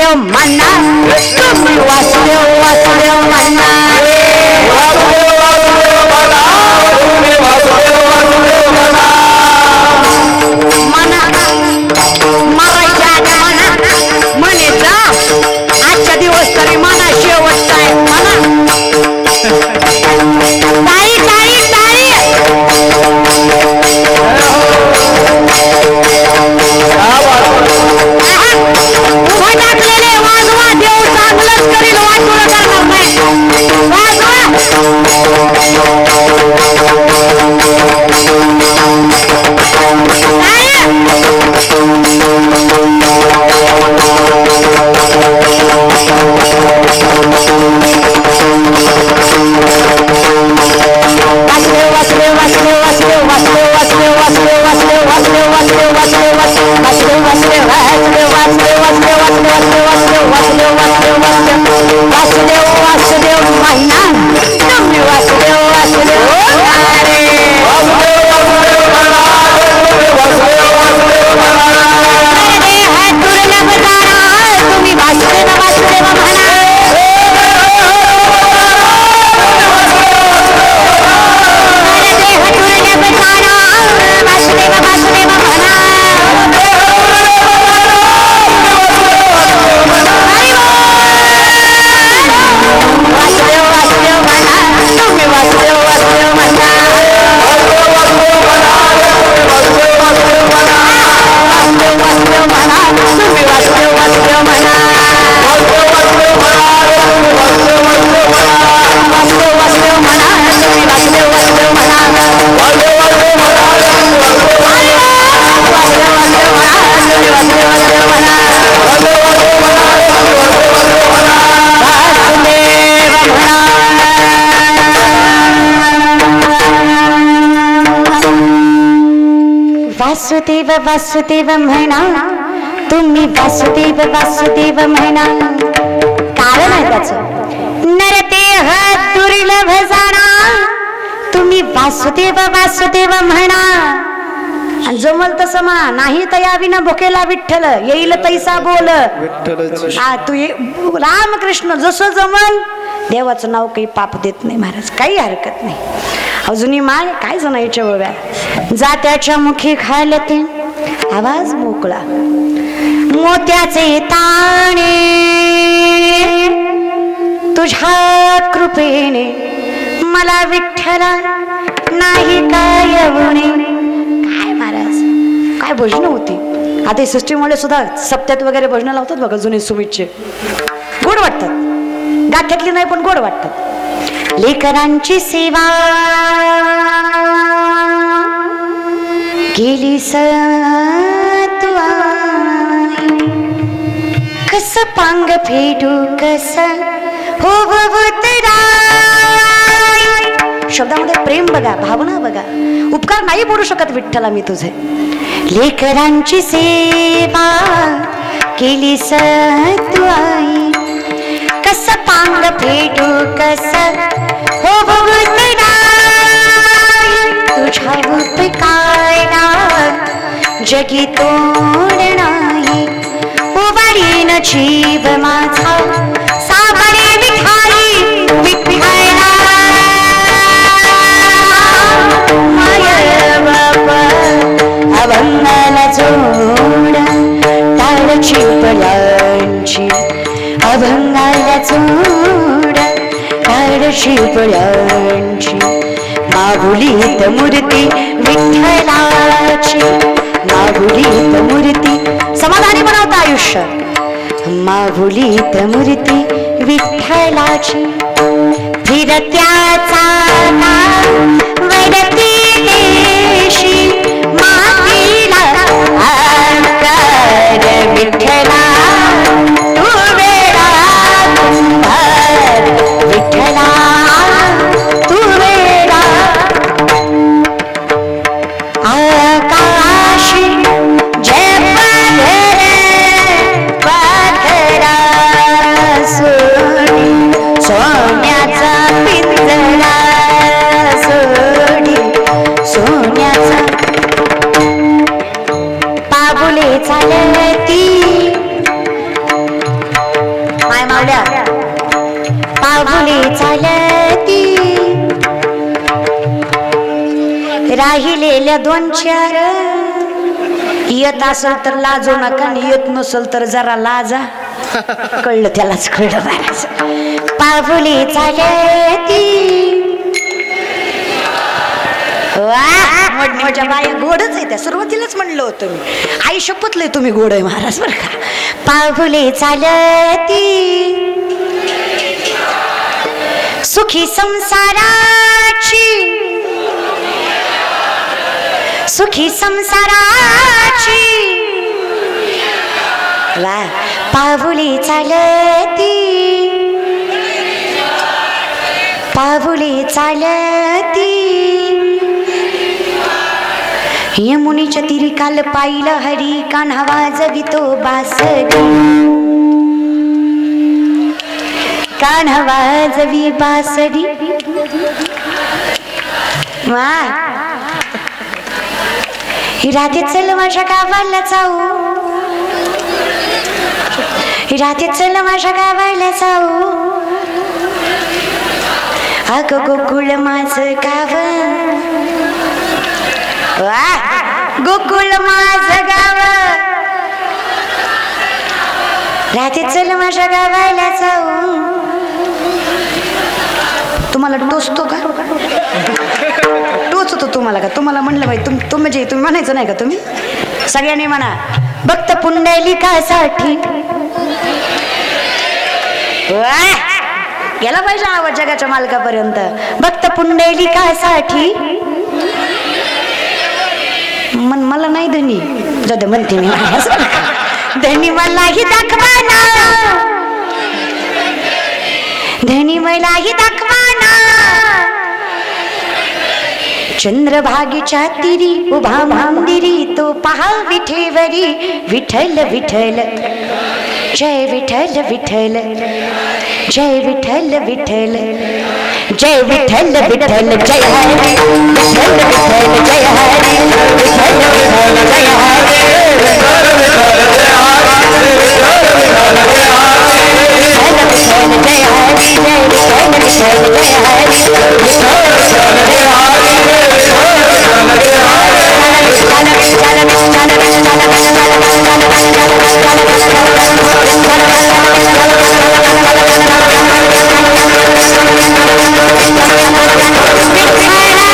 वासुदेव म्हणा तुम्ही वासुदेव वासुदेव म्हणा म्हणा मरायच्या म्हणा म्हणे जा आजच्या दिवस तरी म्हणा शेवटचा आहे म्हणा ताई ताई ताई उभं टाकलेले वाजवा देव चांगलंच करील वाटून करणार नाही वाजवा वासुदेव वासुदेव म्हणा तुम्ही वासुदेव वासुदेव म्हणा कारण आहे त्याचं नरदेह दुर्लभ जाणा तुम्ही वासुदेव वासुदेव म्हणा जमल तसं म्हणा नाही तर याविना भुकेला विठ्ठल येईल तैसा बोल हा तू रामकृष्ण जसं जमल देवाचं नाव काही पाप देत नाही महाराज काही हरकत नाही अजूनही माय काय जणायच्या बघा जात्याच्या मुखी घालते आवाज मोकळा मोत्याचे ताणे तुझ्या कृपेने मला विठ्ठला नाही काय होणे काय महाराज काय भजन होती आता सिस्टीममुळे सुद्धा सप्त्यात वगैरे भजन लावतात बघा जुने सुमितचे गोड वाटतात गाठ्यातली नाही पण गोड वाटतात लेकरांची सेवा गेली सत्वा कस पांग फेडू कस हो शब्दामध्ये प्रेम बघा भावना बघा उपकार नाही बोलू शकत विठ्ठला मी तुझे लेकरांची सेवा केली सत्वाई कस पांग फेडू कस हो तुझ्या उपकारा जगी तोड नाही उभारीन जीव माझा साबळे विठाई विठ्ठला माय बाबा अभंगाला जोड ताळची पळांची अभंगाला जोड ताळची पळांची माहुलीत मूर्ती विठ्ठलाची माहुलीत मूर्ती समाधानी बनवता आयुष्य माहुलीत मूर्ती विठ्ठलाची फिरत्याचा वडती देशी मातीला आकार विठ्ठला तू वेळा कुंभार विठ्ठला तू वेळा आकाशी जय पाधरा सोडी सोन्याचा पिंजरा सोडी गेल्या 2-4 येत असेल तर लाजू नका आणि येत नसेल तर जरा लाजा. कळलं त्यालाच कळलं महाराज. पाहुली चालती मोठमोठ्या बाया गोडच आहे त्या. सुरुवातीलाच म्हणलं होतं मी आई शपथ लय तुम्ही गोड आहे महाराज बरं का. पाहुली चालती सुखी संसाराची सुखी संसाराची वा. पाहुली चालती पाहुली चालती यमुनेच्या तीरी काल पाहिलं हरी कान्हा वाजवितो बासरी. कान्हा वाजवी बासरी वा. राधे चल माझ्या गावाला जाऊ राधे चल माझ्या गावाला जाऊ. अगं गोकुळ माझं गाव गोकुळ माझं गाव. राधे चल माझ्या गावाला जाऊ. तुम्हाला टोचतो का टोचतो तुम्हाला का. तुम्हाला म्हणलं पाहिजे तुम्ही म्हणायचं नाही का तुम्ही सगळ्यांनी म्हणा. भक्त पुंडलिकासाठी गेला पाहिजे आवाज जगाच्या मालकापर्यंत. भक्त पुंडलिकासाठी मला नाही धनी जाऊ दे म्हणते मी. धनी मलाही दाखवाना धनी मलाही दाखवाना. चंद्रभागेच्या तिरी उभा मंदिरी तो पहा विठेवरी. विठ्ठल विठ्ठल जय विठ्ठल विठ्ठल जय विठ्ठल विठ्ठल जय विठ्ठल विठ्ठल जय हरी. विठ्ठल विठ्ठल जय हरी. विठ्ठल विठ्ठल जय हरी. विठ्ठल विठ्ठल जय हरी. विठ्ठल जय हरी. विठ्ठल विठ्ठल जय हरी. विठ्ठल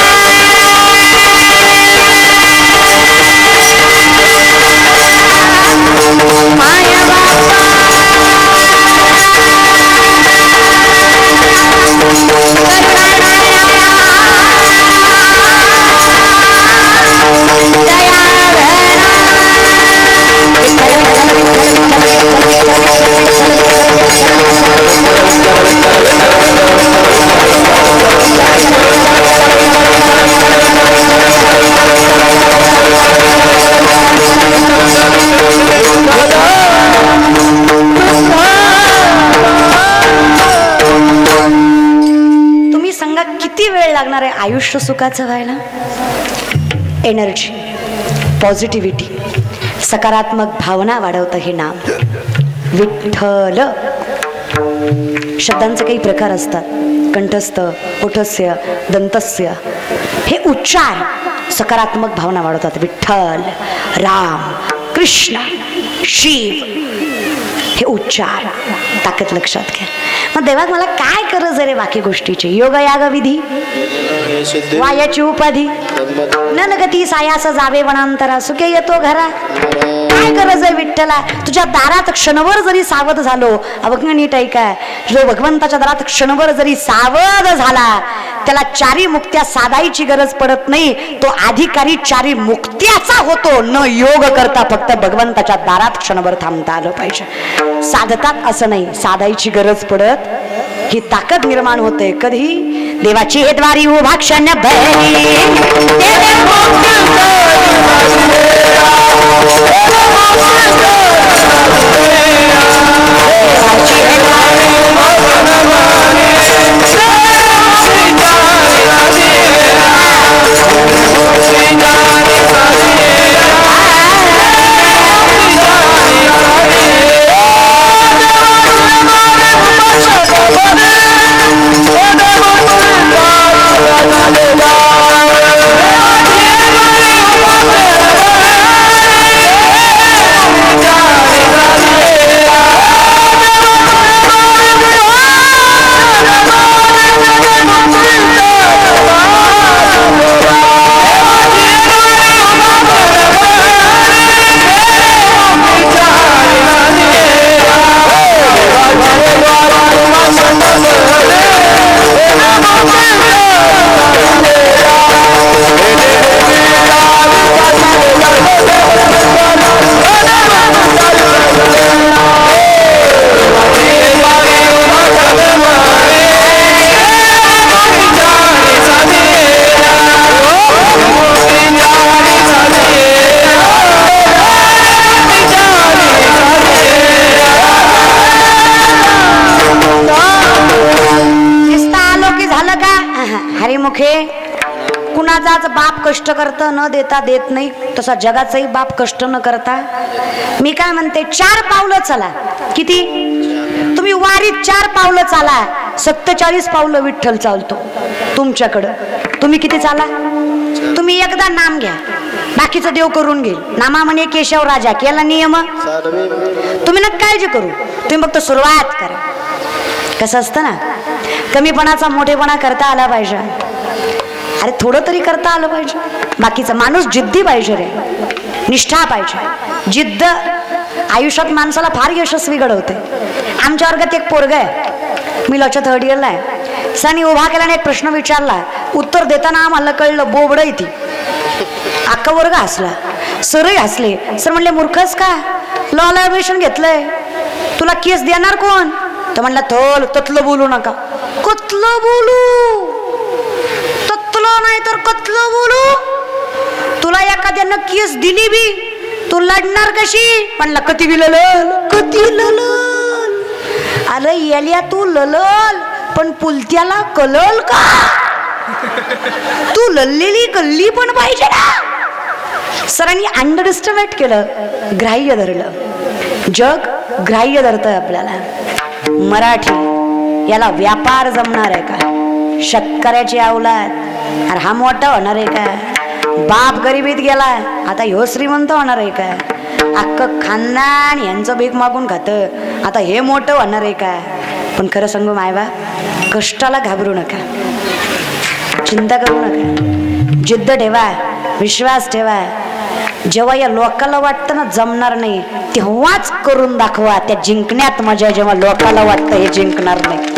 विठ्ठल जय आयुष्य सुखाचं व्हायला. एनर्जी पॉझिटिव्हिटी सकारात्मक भावना वाढवतं हे नाम विठ्ठल. शब्दांचे काही प्रकार असतात. कंठस्थ ओठस्य दंतस्य हे उच्चार सकारात्मक भावना वाढवतात. विठ्ठल राम कृष्ण शिव हे उच्चार ताकद लक्षात घ्या. मग देवा मला काय गरज रे बाकी गोष्टीची. योग याग विधी वायाची उपाधी ननगती सायास जावे वनांतरा सुखे येतो घरा. काय गरज आहे विठ्ठला तुझ्या दारात क्षणभर जरी सावध झालो. अवघ नीट ऐकाय जो भगवंताच्या दारात क्षणभर जरी सावध झाला त्याला 4 मुक्त्या साधायची गरज पडत नाही. तो अधिकारी 4 मुक्त्याचा होतो. न योग करता फक्त भगवंताच्या दारात क्षणभर थांबता आलं पाहिजे. साधतात असं नाही साधायची गरज पडत. ही ताकद निर्माण होते कधी देवाची हे द्वारी उभा क्षण न देता देत नाही, तसा जगाचाही बाप कष्ट न करता. मी काय म्हणते, 4 पावलं चला. किती? तुम्ही वारीत 4 पावलं चाला, 47 पावलं विठ्ठल चालतो तुमच्याकडं. तुम्ही किती चाला? तुम्ही एकदा नाम घ्या, बाकीचं देव करून घेईल. नामा म्हणे केशव राजा, केला नियम. तुम्ही ना काळजी करू, तुम्ही फक्त सुरुवात करा. कसं असतं ना, कमीपणाचा मोठेपणा करता आला पाहिजे. अरे थोडं तरी करता आलं पाहिजे. बाकीचा माणूस जिद्दी पाहिजे रे, निष्ठा पाहिजे. जिद्द आयुष्यात माणसाला फार यशस्वी घडवते. आमच्या वर्गात एक पोरग आहे, मी लॉच्या 3rd इयरला आहे. सनी उभा केल्याने एक प्रश्न विचारला, उत्तर देताना आम्हाला कळलं बोबड आहे ती. अख्खा वर्ग हसला, सरही हसले. सर म्हणले, मूर्खच का, लॉला ॲडमिशन घेतलंय, तुला केस देणार कोण? तर म्हणला, थोल ततलं बोलू नका. कतलं बोलू? ततलं नाही तर कतलं बोलू? तुला एखाद्यानं केस दिली बी, तू लढणार कशी? म्हणला, कती बी ललल, कती ललल. अरे येल्या तू ललल, पण पुलत्याला कलल का? तू लललेली कल्ली पण पाहिजे ना. सरांनी अंडर एस्टिमेट केलं, ग्राह्य धरलं. जग ग्राह्य धरतंय आपल्याला. मराठी याला व्यापार जमणार आहे का? शेतकऱ्याची अवलाद, अरे हा मोठा होणार आहे का? बाप गरिबीत गेला, आता ह्यो श्रीमंत होणार आहे का? अख्खं खानदान यांचं भीक मागून खातं, आता हे मोठं होणार आहे का? पण खरं सांगू मायबा, कष्टाला घाबरू नका, चिंता करू नका, जिद्द ठेवा, विश्वास ठेवा. जेव्हा या लोकाला वाटतं ना जमणार नाही, तेव्हाच करून दाखवा. त्या जिंकण्यात मजा आहे. जेव्हा लोकाला वाटतं हे जिंकणार नाही,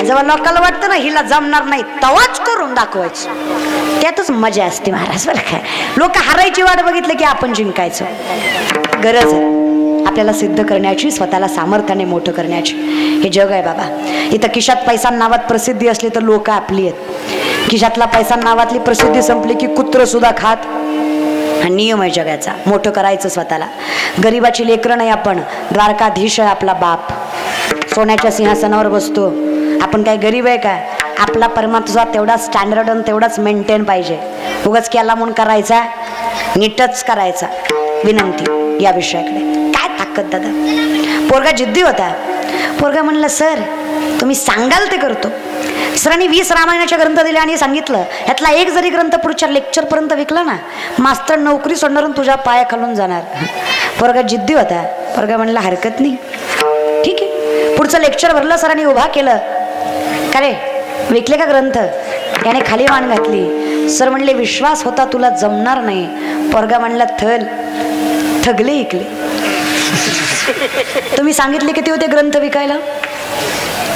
जेव्हा लोकाला वाटतं ना हिला जमणार नाही, तेव्हाच करून दाखवायचं. त्यातच मजा असते महाराज. बरं काय, लोक हारायची वाट बघितलं की आपण जिंकायचं. गरज आहे आपल्याला सिद्ध करण्याची, स्वतःला सामर्थ्याने मोठं करण्याची. हे जग आहे बाबा. इथं खिशात पैसा नावात प्रसिद्धी असली तर लोक आपली आहेत. खिशातला पैसा नावातली प्रसिद्धी संपली की कुत्र सुद्धा खात. हा नियम आहे जगाचा. मोठं करायचं स्वतःला. गरिबाची लेकरं नाही आपण, द्वारकाधीश आहे आपला बाप, सोन्याच्या सिंहासनावर बसतो. आपण काय गरीब आहे का? आपला परमात्मा तेवढा स्टँडर्ड आणि तेवढाच मेंटेन पाहिजे. उगाच केला म्हणून करायचा, नीटच करायचा. विनंती या विषयाकडे. काय ताकद दादा. पोरगा जिद्दी होता. पोरगा म्हणलं, सर तुम्ही सांगाल ते करतो. सरांनी 20 रामायणाचे ग्रंथ दिले आणि सांगितलं, ह्यातला एक जरी ग्रंथ पुढच्या लेक्चरपर्यंत विकला ना, मास्तर नोकरी सोडणार तुझ्या पाया खालून जाणार. पोरगा जिद्दी होता. पोरगा म्हणला, हरकत नाही, ठीक आहे. पुढचं लेक्चर भरलं, सरांनी उभा केलं. का रे विकले का ग्रंथ? याने खाली मान घातली. सर म्हणले, विश्वास होता तुला जमणार नाही. पोरगा म्हणला, थगले इकले. तुम्ही सांगितले किती होते ग्रंथ विकायला?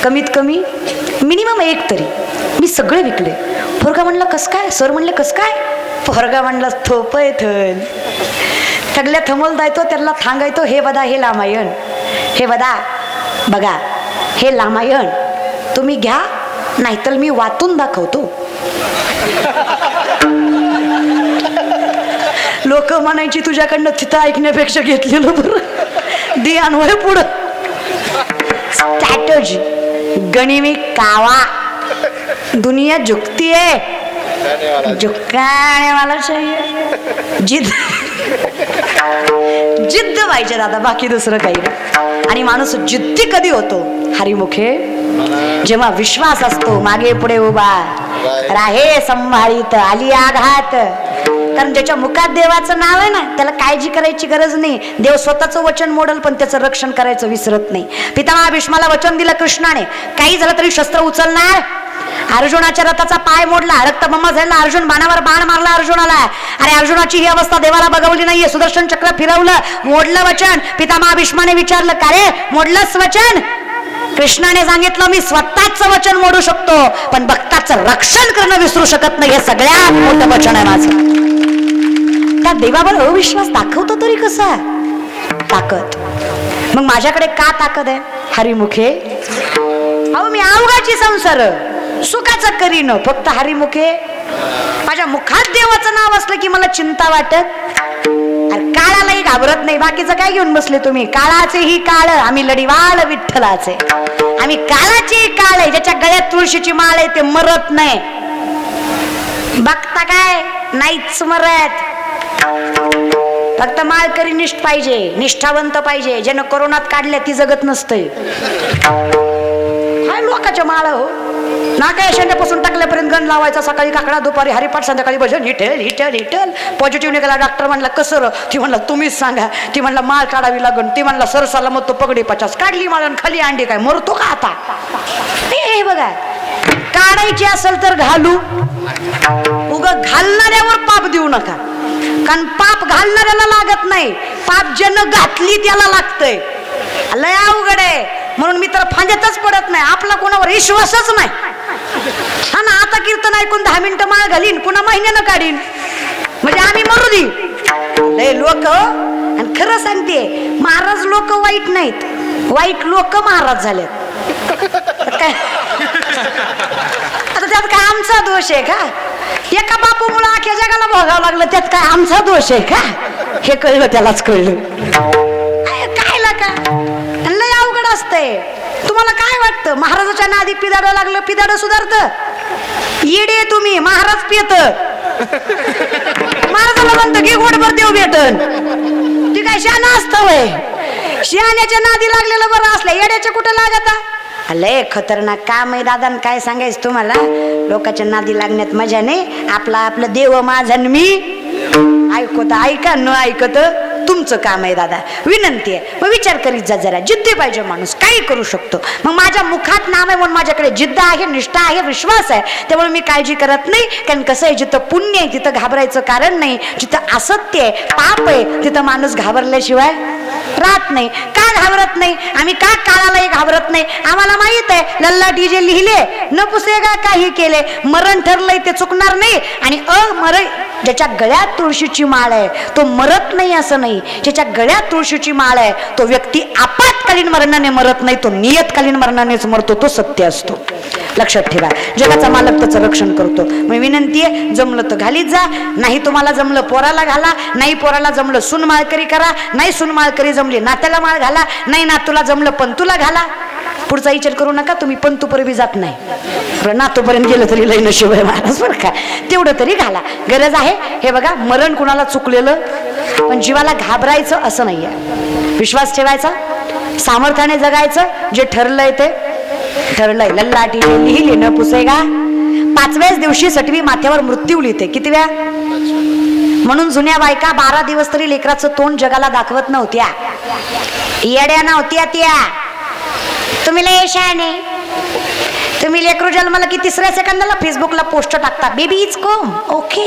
कमीत कमी मिनिमम 1 तरी. मी सगळे विकले. पोरगा म्हणला, कस काय? सर म्हणले, कस काय? पोरगा म्हणला, थोपय थल थगल्या थमल दायतो त्याला थांगायतो. हे बदा हे रामायण, हे बदा बघा हे रामायण तुम्ही घ्या, नाहीतर मी वाचून दाखवतो. लोक म्हणायची तुझ्याकडनं तिथं ऐकण्यापेक्षा घेतलेलं बरं. दे अन्वय पुढं. स्ट्रॅटजी गणिमी कावा. दुनिया झुकती है, झुकाने वाला चाहिए. जिद्द पाहिजे दादा, बाकी दुसरं काही नाही. आणि माणूस जिद्दी कधी होतो? हरिमुखे, जेव्हा विश्वास असतो. मागे पुढे उभा राहे संभाळीत आली आघात. कारण ज्याच्या मुखात देवाचं नाव आहे ना, त्याला काळजी करायची गरज नाही. देव स्वतःचं वचन मोडल पण त्याचं रक्षण करायचं विसरत नाही. पितामहा भीष्माला वचन दिलं कृष्णाने, काही झालं तरी शस्त्र उचलणार. अर्जुनाच्या रथाचा पाय मोडला, रक्तबंब झाला. अर्जुन बाणावर बाण मारला अर्जुनाला. अरे अर्जुनाची ही अवस्था देवाला बघवली नाहीये. सुदर्शन चक्र फिरवलं, मोडलं वचन. पितामहा भीष्माने विचारलं, का रे मोडलंस वचन? कृष्णाने सांगितलं, मी स्वतःच वचन मोडू शकतो पण भक्ताचं रक्षण करणं विसरू शकत नाही. हे सगळ्यात मोठं वचन आहे माझं. त्या देवावर अविश्वास दाखवतो तरी कसा? ताकद. मग माझ्याकडे का ताकद आहे? हरिमुखे, अहो मी अवघाची संसार सुखाचं करीन, फक्त हरिमुखे. माझ्या मुखात देवाचं नाव असलं की मला चिंता वाटत. अरे काळालाही घाबरत नाही. बाकीचं काय घेऊन बसले तुम्ही? काळाचे ही काळ, आम्ही लढीवाळ विठ्ठलाचे. आम्ही काळाची काळ आहे. ज्याच्या गळ्यात तुळशीची माळ आहे ते मरत नाही. बघता काय नाहीच मरत. फक्त माळकरी निष्ठ पाहिजे, निष्ठावंत पाहिजे. ज्यानं कोरोनात काढल्या ती जगत नसतंय. काय लोकांच्या माळ हो ना, काय शेंड्यापासून टाकल्यापर्यंत गण लावायचा. सकाळी काकडा, दुपारी हरिपाठ, संध्याकाळी भजन. हिटल हिटल हिटल. पॉझिटिव्ह निघाला. डॉक्टर म्हणला कसं? ती म्हणला तुम्हीच सांगा. ती म्हणला माळ काढावी लागण. ती म्हणला सरसाला मग तो पगडी 50. काढली माळ आणि खाली अंडी. काय मरतो का आता? हे बघा, काढायची असेल तर घालू. उग घालणाऱ्यावर पाप देऊ नका, कारण पाप घालणाऱ्याला लागत नाही. पाप ज्यानं घातली त्याला लागतंय. लय अवघड आहे. म्हणून मी तर फांद्यातच पडत नाही. आपला कोणावर विश्वासच नाही. हा ना, आता कीर्तन ऐकून 10 मिनिटं माळ घालीन, पुन्हा महिन्यानं काढीन, म्हणजे आम्ही मरू दे. लय लोक. आणि खरं सांगते, महाराज लोक वाईट नाहीत, वाईट लोक महाराज झालेत. काय आता त्यात काय आमचा दोष आहे का? एका बापूमुळे अख्ख्या जगाला भोगावं लागलं, त्यात काय आमचा दोष आहे का? हे कळलं त्यालाच कळलं. काय लागा लय अवघड असतंय. तुम्हाला काय वाटतं महाराजाच्या नादी पिदाडं लागलं, पिदाडं सुधारतं? येडे तुम्ही. महाराज पियत, महाराजाला म्हणतं की गोडभर देव भेटन. ती काय शहाणा असतं वय? शहाण्याच्या नादी लागलेलं बरं असलं, येड्याच्या कुठं लागता? लय खतरनाक काम आहे दादा. काय सांगायचं तुम्हाला, लोकांच्या नादी लागण्यात मजा नाही. आपलं देव माझा मी ऐकत ऐका, न ऐकत तुमचं काम आहे दादा. विनंती आहे, मग विचार करीत जा जरा. जिद्दी पाहिजे माणूस, काही करू शकतो. मग माझ्या मुखात नाम आहे म्हणून माझ्याकडे जिद्द आहे, निष्ठा आहे, विश्वास आहे. त्यामुळे मी काळजी करत नाही. कारण कसं आहे, जिथं पुण्य आहे तिथं घाबरायचं कारण नाही. जिथं असत्य आहे, पाप आहे, तिथं माणूस घाबरल्याशिवाय राहत नाही. का घाबरत नाही आम्ही? का काळालाही घाबरत नाही? आम्हाला माहित आहे, लल्लाटी जे लिहिले न पुसेगा काही केले, मरण ठरलंय ते चुकणार नाही. आणि अमरण, ज्याच्या गळ्यात तुळशीची माळ आहे तो मरत नाही असं नाही. ज्याच्या गळ्यात तुळशीची माळ आहे तो व्यक्ती आपत्कालीन मरणाने मरत नाही, तो नियतकालीन मरणानेच मरतो. तो सत्य असतो. लक्षात ठेवा. जगाचा मालक त्याचं रक्षण करतो. मग विनंती आहे, जमलं तर घालीत जा. नाही तुम्हाला जमलं पोराला घाला. नाही पोराला जमलं सून माळकरी करा. नाही सून माळकरी जमली नात्याला माळ घाला. नाही नातूला जमलं पंतूला घाला. पुढचा विचार करू नका. तुम्ही पंतूपर्यंत जात नाही, नातूपर्यंत गेलं तरी लय नशीब आहे महाराज बरं का. तेवढं तरी घाला, गरज आहे. हे बघा, मरण कुणाला चुकलेलं, पण जीवाला घाबरायचं असं नाहीये. विश्वास ठेवायचा, सामर्थ्याने जगायचं. जे ठरलंय ते ठरलंय. लल्लाटी लिहिली न पुसेगा. 5व्याच दिवशी सटवी माथ्यावर मृत्यू लिहिते. किती वेळा? म्हणून जुन्या बायका 12 दिवस तरी लेकराचं तोंड जगाला दाखवत नव्हत्या. येड्या नव्हत्या त्या. तुम्ही लय शहाणे. तुम्ही लेकरू जन्माला की 3ऱ्या सेकंदाला फेसबुकला पोस्ट टाकता, baby is come. Okay,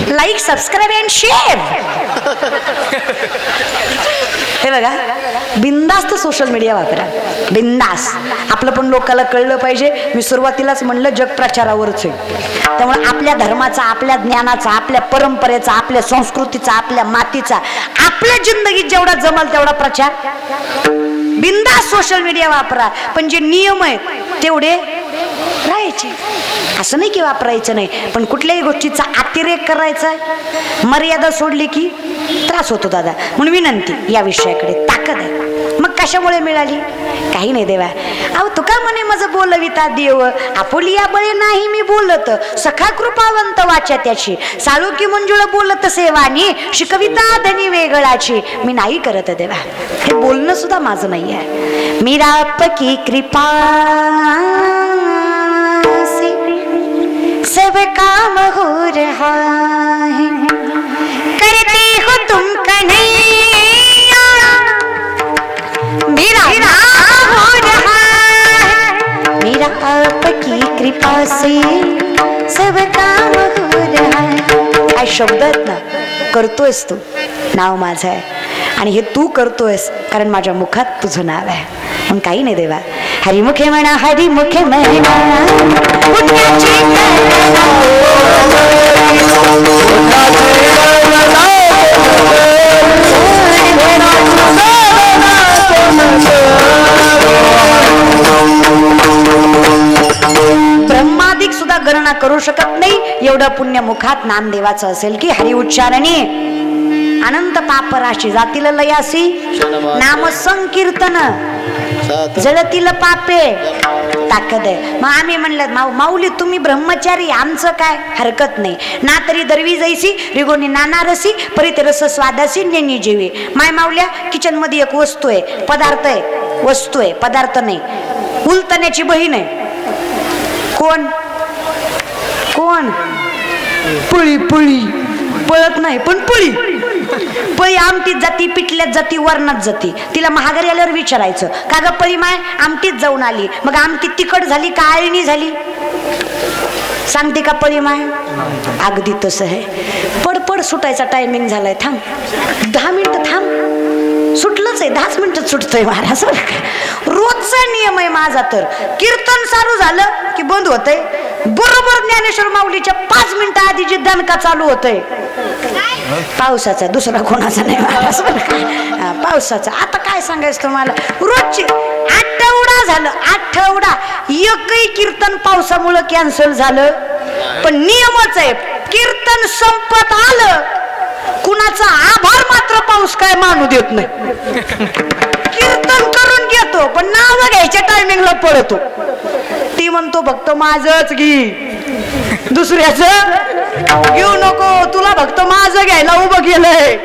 like, subscribe and share. हे बघा, बिंदास्त सोशल मीडिया वापरा, बिंदास. आपलं पण लोकांना कळलं पाहिजे. मी सुरुवातीलाच म्हणलं, जग प्रचारावरच आहे. त्यामुळे आपल्या धर्माचा, आपल्या ज्ञानाचा, आपल्या परंपरेचा, आपल्या संस्कृतीचा, आपल्या मातीचा, आपल्या जिंदगीत जेवढा जमल तेवढा प्रचार बिंदास सोशल मीडिया वापरा. पण जे नियम आहेत तेवढे राहायचे. असं नाही की वापरायचं नाही, पण कुठल्याही गोष्टीचा अतिरेक करायचा, मर्यादा सोडली की त्रास होतो दादा. म्हणून विनंती, या विषयाकडे ताकद आहे. मग कशामुळे मिळाली? काही नाही देवा. अहो तुका म्हणे माझं बोलविता देव, आपुलिया बळे नाही मी बोलत, सखा कृपावंत वाचा त्याची, साळुकी मंजुळ बोलत सेवानी, शिकविता धनी वेगळाची. मी नाही करत देवा, हे बोलणं सुद्धा माझं नाही आहे. मीरा आपकी कृपा से सब काम हो रहा है, करते हो तुम कन्हैया, मेरा नाम हो रहा है, मेरा आपकी कृपा से सब काम हो रहा है. काय शब्द आहेत ना, करतोयस तू, नाव माझं आहे. आणि हे तू करतोयस कारण माझ्या मुखात तुझं नाव आहे. पण काही नाही देवा. हरिमुखे म्हणा, हरिमुखे म्हणा, ब्रह्मादिक सुद्धा गणना करू शकत नाही एवढं पुण्य मुखात नामदेवाचं असेल की हरि उच्चारणे. अनंत पाप राशी जातील लयासी नाम संकीर्तन जळतील पापे ताकद आहे. मग आम्ही म्हणलं माऊली तुम्ही ब्रह्मचारी, आमचं काय हरकत नाही. ना तरी दरवी जैसी रिगोनी नाना रसी परी ते रस स्वादासी नेनी जेवी. माय माऊल्या किचन मध्ये एक वस्तू आहे, पदार्थ आहे, वस्तू आहे, पदार्थ नाही. उलतण्याची बहीण आहे. कोण कोण? पळी पळी पळत नाही पण पळी पळी आमटीत जाती, पिठल्यात जाती, वरणात जाती. तिला महागारी आल्यावर विचारायचं का ग पळी माय आमटीत जाऊन आली, मग आमटी तिखट झाली का आळणी झाली सांगते का पळी माय? अगदी तसं आहे. पडपड सुटायचा टायमिंग झालाय, थांब 10 मिनिटं थांब. सुटलंच आहे, 10 मिनिटं सुटतंय महाराज. रोजचा नियम आहे माझा. तर कीर्तन चालू झालं की बंद होतंय. बरोबर ज्ञानेश्वर माऊलीच्या 5 मिनिटं आधी जे दणका चालू होतंय पावसाचा, दुसरा कोणाचा नाही महाराज. पावसाचा. आता काय सांगायचं तुम्हाला, रोजची आठवडा झालं, आठवडा एकही कीर्तन पावसामुळे कॅन्सल झालं. पण नियमच आहे, कीर्तन संपत आलं कुणाचा आभार मात्र पाऊस काय मानू देत नाही. कीर्तन करून घेतो पण नाव घ्यायच्या टायमिंगला पळतो. ती म्हणतो भक्त माझच घे, दुसऱ्याचं घेऊ नको, तुला भक्त माझं घ्यायला उभं केलंय.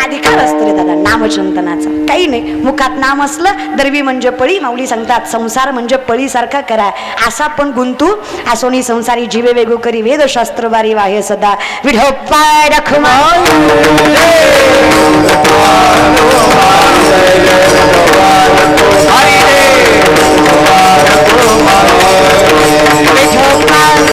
अधिकार असतो रे दादा नामचिंतनाचा. काही नाही, मुखात नाम असलं दरवी म्हणजे पळी. माऊली सांगतात संसार म्हणजे पळीसारखा करा, असा पण गुंतू असोनी संसारी जीवे वेगो करी वेदशास्त्र बारी वाहे सदा विढो पाय रखमा.